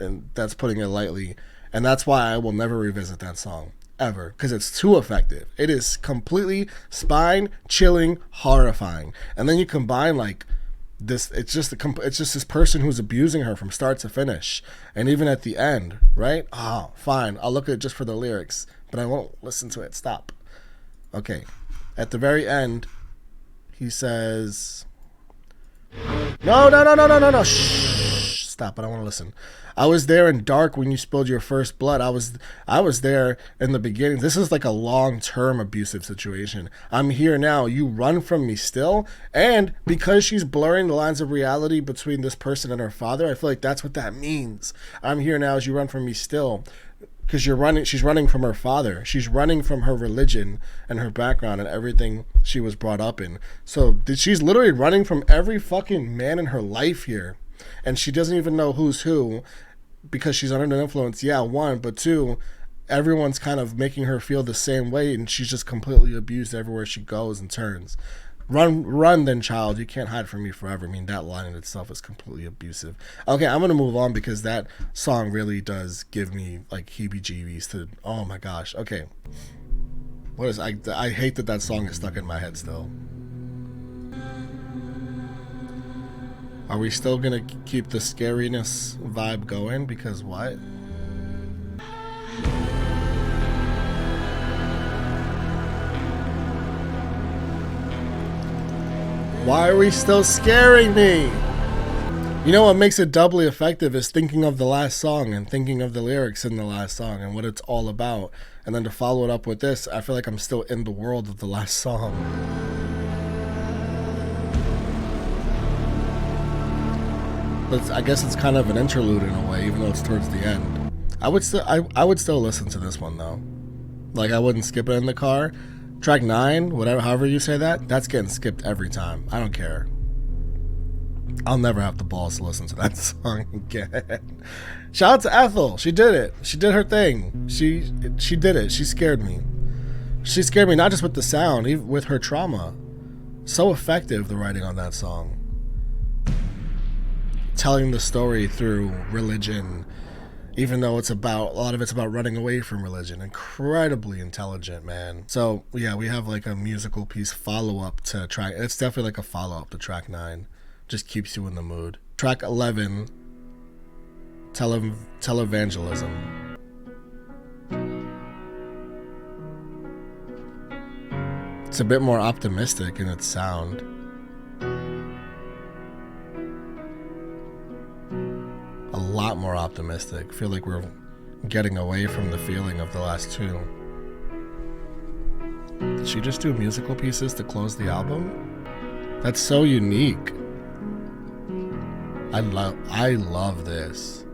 and that's putting it lightly. And that's why I will never revisit that song. Ever, because it's too effective. It is completely spine-chilling, horrifying, and then you combine like this. It's just this person who's abusing her from start to finish, and even at the end, right? Oh, fine, I'll look at it just for the lyrics, but I won't listen to it. Stop. Okay, at the very end, he says, "No, shh, stop! I don't want to listen." I was there in dark when you spilled your first blood. I was there in the beginning. This is like a long-term abusive situation. I'm here now. You run from me still. And because she's blurring the lines of reality between this person and her father, I feel like that's what that means. I'm here now as you run from me still. Because she's running from her father. She's running from her religion and her background and everything she was brought up in. So she's literally running from every fucking man in her life here. And she doesn't even know who's who. because she's under the influence, yeah, one, but two, everyone's kind of making her feel the same way, and she's just completely abused everywhere she goes and turns. Run then, child, you can't hide from me forever. I mean, that line in itself is completely abusive. Okay, I'm gonna move on because that song really does give me like heebie-jeebies to, oh my gosh. Okay, what is, I hate that song is stuck in my head still. Are we still gonna keep the scariness vibe going? Because what? Why are we still scaring me? You know what makes it doubly effective is thinking of the last song and thinking of the lyrics in the last song and what it's all about. And then to follow it up with this, I feel like I'm still in the world of the last song. But I guess it's kind of an interlude in a way, even though it's towards the end. I would still listen to this one though. Like, I wouldn't skip it in the car. Track 9, whatever, however you say that, that's getting skipped every time. I don't care. I'll never have the balls to listen to that song again. Shout out to Ethel. She did it. She did her thing. She did it. She scared me. She scared me not just with the sound, even with her trauma. So effective, the writing on that song. Telling the story through religion, even though a lot of it's about running away from religion. Incredibly intelligent, man. So yeah, we have like a musical piece follow-up to track. It's definitely like a follow-up to track 9. Just keeps you in the mood. Track 11, Televangelism. It's a bit more optimistic in its sound. A lot more optimistic. I feel like we're getting away from the feeling of the last two. Did she just do musical pieces to close the album? That's so unique. I love this.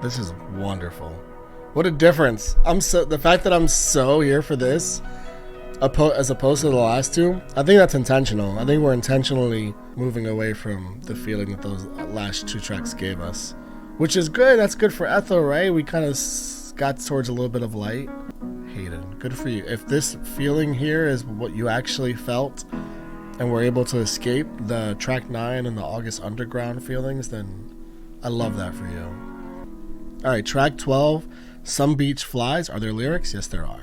This is wonderful. What a difference. The fact that I'm so here for this as opposed to the last two, I think that's intentional. I think we're intentionally moving away from the feeling that those last two tracks gave us, which is good. That's good for Ethel, right? We kind of got towards a little bit of light. Hayden, good for you. If this feeling here is what you actually felt and were able to escape the track 9 and the August Underground feelings, then I love that for you. All right, track 12, Some Beach Flies. Are there lyrics? Yes, there are.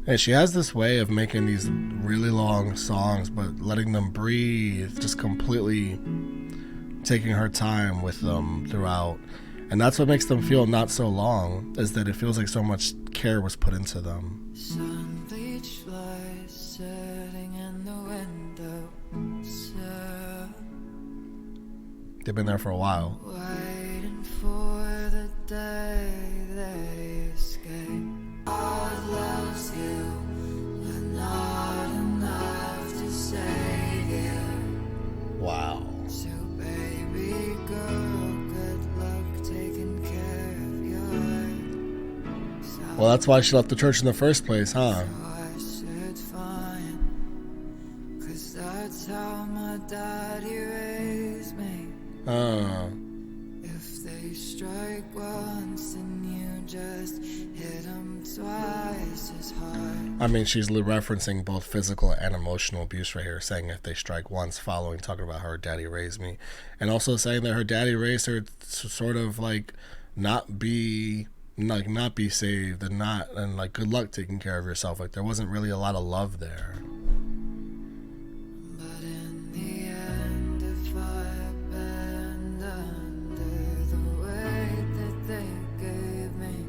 And she has this way of making these really long songs, but letting them breathe, just completely taking her time with them throughout. And that's what makes them feel not so long, is that it feels like so much care was put into them. Some beach flies sitting in the windowsill, They've been there for a while. waiting for the day they escape. God loves you, but not enough to save you. Wow. So baby girl, good luck taking care of your heart. Well, that's why she left the church in the first place, huh? I said fine, 'cause that's how my daddy raised me. If they strike once, then you just hit them twice as hard. I mean, she's referencing both physical and emotional abuse right here, saying if they strike once, following talking about how her daddy raised me, and also saying that her daddy raised her to sort of like not be saved and like good luck taking care of yourself. Like there wasn't really a lot of love there. But in the end, if I had been under the weight that they gave me,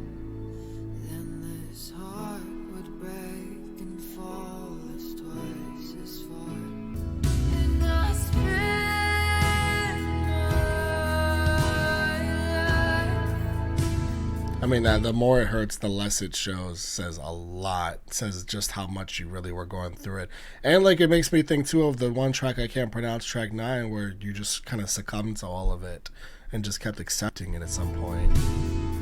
then this heart would break and fall as twice as far. And I spent my life. I mean, the more it hurts, the less it shows. Says a lot. Says just how much you really were going through it. And like it makes me think too of the one track I can't pronounce, track 9, where you just kind of succumbed to all of it and just kept accepting it at some point.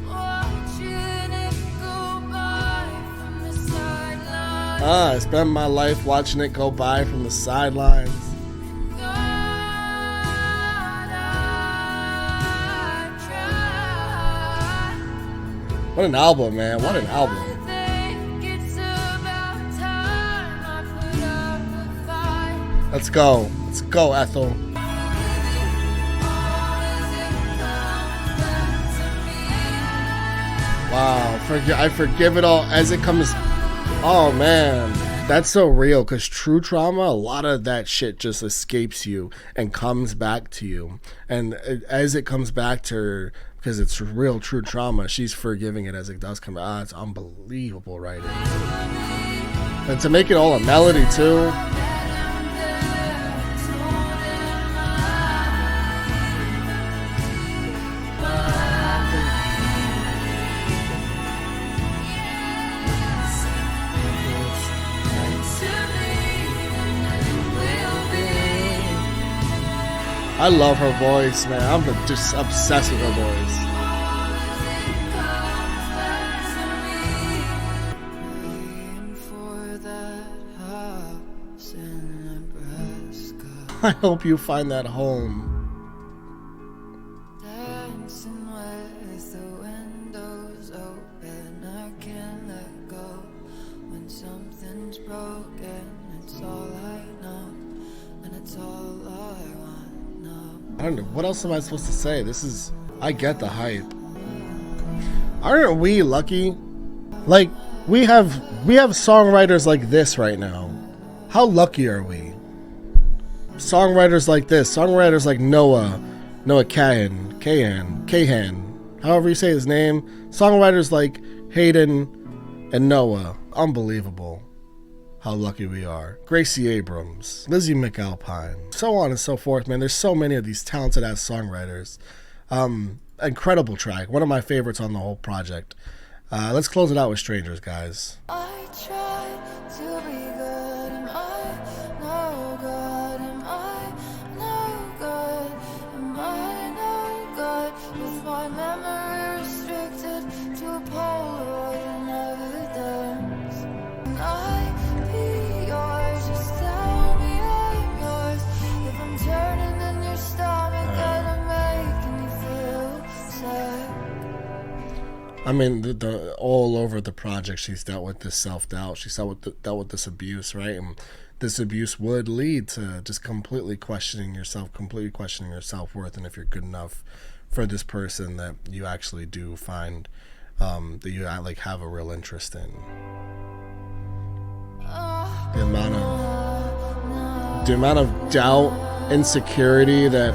Watching it go by from the sideline. I spend my life watching it go by from the sidelines. What an album, man. What an album. Let's go. Let's go, Ethel. Wow. I forgive it all as it comes. Oh, man. That's so real, because true trauma, a lot of that shit just escapes you and comes back to you. And as it comes back to her, because it's real true trauma, she's forgiving it as it does come out. It's unbelievable writing. And to make it all a melody, too. I love her voice, man. I'm just obsessed with her voice. I hope you find that home. Dancing with the windows open, I can't let go. When something's broken, it's all I know, and it's all I want. I don't know. What else am I supposed to say? I get the hype. Aren't we lucky? Like, we have songwriters like this right now. How lucky are we? Songwriters like this. Songwriters like Noah Kahan, however you say his name. Songwriters like Hayden and Noah. Unbelievable. How lucky we are. Gracie Abrams, Lizzie McAlpine, so on and so forth, man. There's so many of these talented ass songwriters. Incredible track. One of my favorites on the whole project. Let's close it out with Strangers, guys. I tried to be good, am I no good? Am I no good? Am I no good? With my memory restricted to a Polaroid and evidence. And I be yours, just tell me I'm yours. If I'm turning in your stomach and I'm making you feel sick. I mean, the all over the project, she's dealt with this self-doubt. She's dealt with this abuse, right? And this abuse would lead to just completely questioning your self-worth, and if you're good enough for this person that you actually do find that you like have a real interest in. The amount of doubt, insecurity that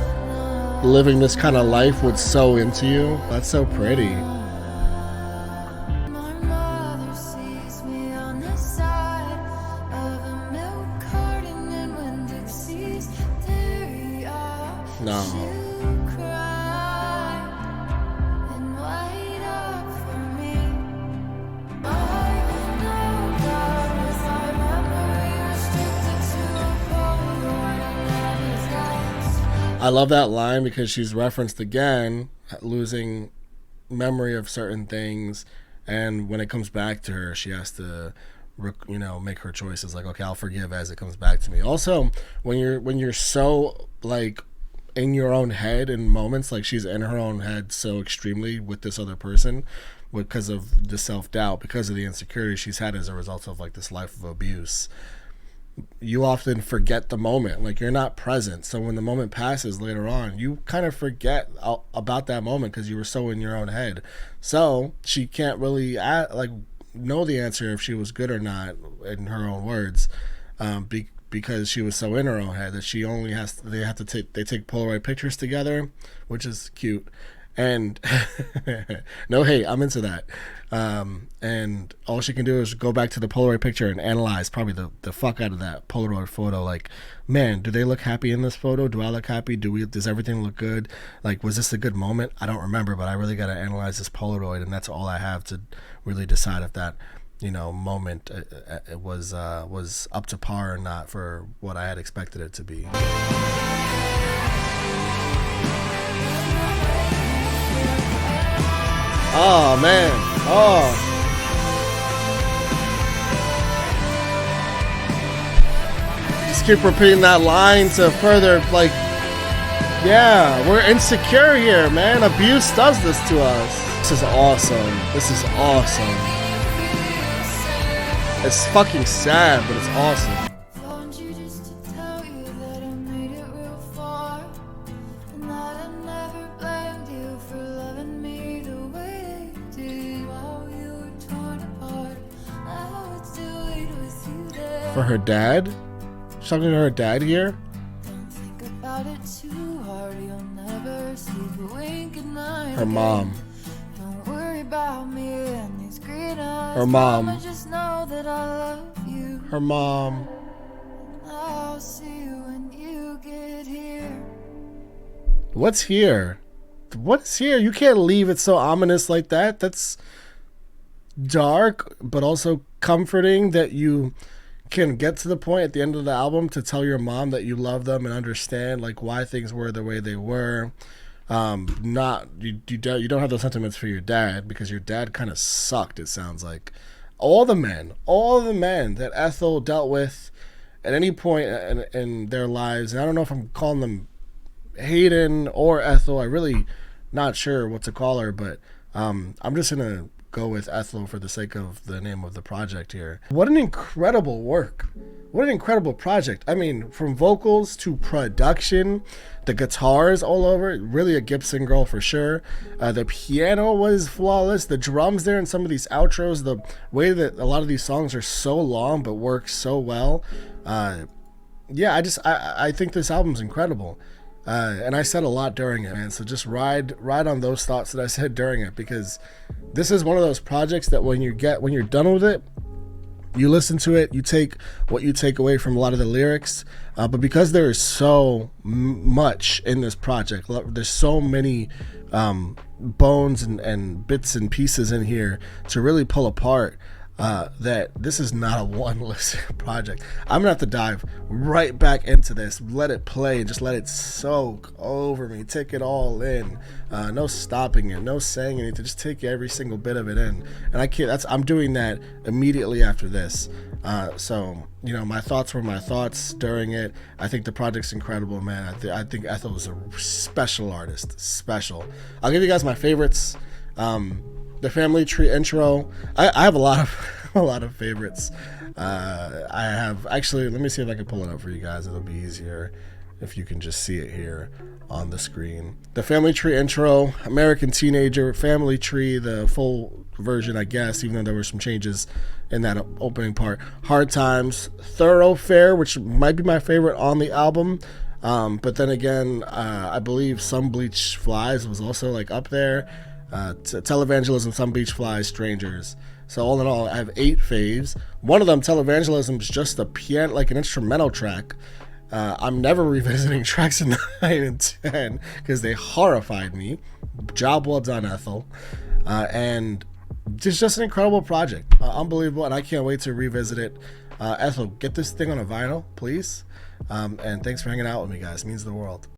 living this kind of life would sow into you. That's so pretty. My mother sees me on the side of a milk carton, and when Dixie's dairy off, No. she'll cry and wait up for me. I know God with my memory restricted to a Polaroid and evidence. I love that line because she's referenced again losing memory of certain things, and when it comes back to her, she has to make her choices. Like, okay, I'll forgive as it comes back to me. Also, when you're so like in your own head in moments, like she's in her own head so extremely with this other person because of the self-doubt, because of the insecurity she's had as a result of like this life of abuse, you often forget the moment. Like, you're not present. So when the moment passes later on, you kind of forget about that moment because you were so in your own head. So she can't really know the answer if she was good or not, in her own words, because she was so in her own head that they take Polaroid pictures together, which is cute. And no hate, I'm into that. And all she can do is go back to the Polaroid picture and analyze probably the fuck out of that Polaroid photo. Like, man, do they look happy in this photo? Do I look happy? Does everything look good? Like, was this a good moment? I don't remember, but I really got to analyze this Polaroid, and that's all I have to really decide if that moment it was up to par or not for what I had expected it to be. Oh, man. Oh. just keep repeating that line to further, like, yeah, we're insecure here, man. Abuse does this to us. This is awesome. This is awesome. It's fucking sad, but it's awesome. Phoned you just to tell you that I made it real far, and that I never blamed you for loving me the way you did while we were torn apart. Now it's too late with you there. For her dad? She's talking to her dad here? Don't think about it too hard, you'll never sleep a wink at night. Her mom. Don't worry about me and these green eyes. Her mom. Mama, just know that I love you. Her mom. I'll see you when you get here. What's here? What's here? You can't leave it so ominous like that. That's dark, but also comforting that you can get to the point at the end of the album to tell your mom that you love them and understand like why things were the way they were. Not you don't have those sentiments for your dad because your dad kind of sucked. It sounds like all the men that Ethel dealt with at any point in their lives. And I don't know if I'm calling them Hayden or Ethel. I really not sure what to call her, but I'm just gonna go with Ethel for the sake of the name of the project here. What an incredible work. What an incredible project. I mean, from vocals to production, the guitars all over it, really a Gibson girl for sure. The piano was flawless. The drums there in some of these outros, the way that a lot of these songs are so long but work so well. Yeah, I think this album's incredible. And I said a lot during it, man. So just ride on those thoughts that I said during it, because this is one of those projects that when you're done with it, you listen to it, you take what you take away from a lot of the lyrics. But because there is so much in this project, there's so many bones and bits and pieces in here to really pull apart. That this is not a one listen project. I'm gonna have to dive right back into this, let it play, and just let it soak over me, take it all in. No stopping it, no saying anything, just take every single bit of it in. And I can't. I'm doing that immediately after this. So you know, my thoughts were my thoughts during it. I think the project's incredible, man. I think Ethel is a special artist. Special. I'll give you guys my favorites. The Family Tree intro. I have a lot of favorites. I have actually. Let me see if I can pull it up for you guys. It'll be easier if you can just see it here on the screen. The Family Tree intro, American Teenager, Family Tree, the full version, I guess, even though there were some changes in that opening part. Hard Times, Thoroughfare, which might be my favorite on the album. But then again, I believe Some Bleach Flies was also like up there. Televangelism, Some Beach Flies, Strangers. So all in all, I have 8 faves. One of them, Televangelism, is just a piano, like an instrumental track. I'm never revisiting tracks in 9 and 10 because they horrified me. Job well done, Ethel. And it's just an incredible project. Unbelievable, and I can't wait to revisit it. Ethel, get this thing on a vinyl, please. And thanks for hanging out with me, guys. It means the world.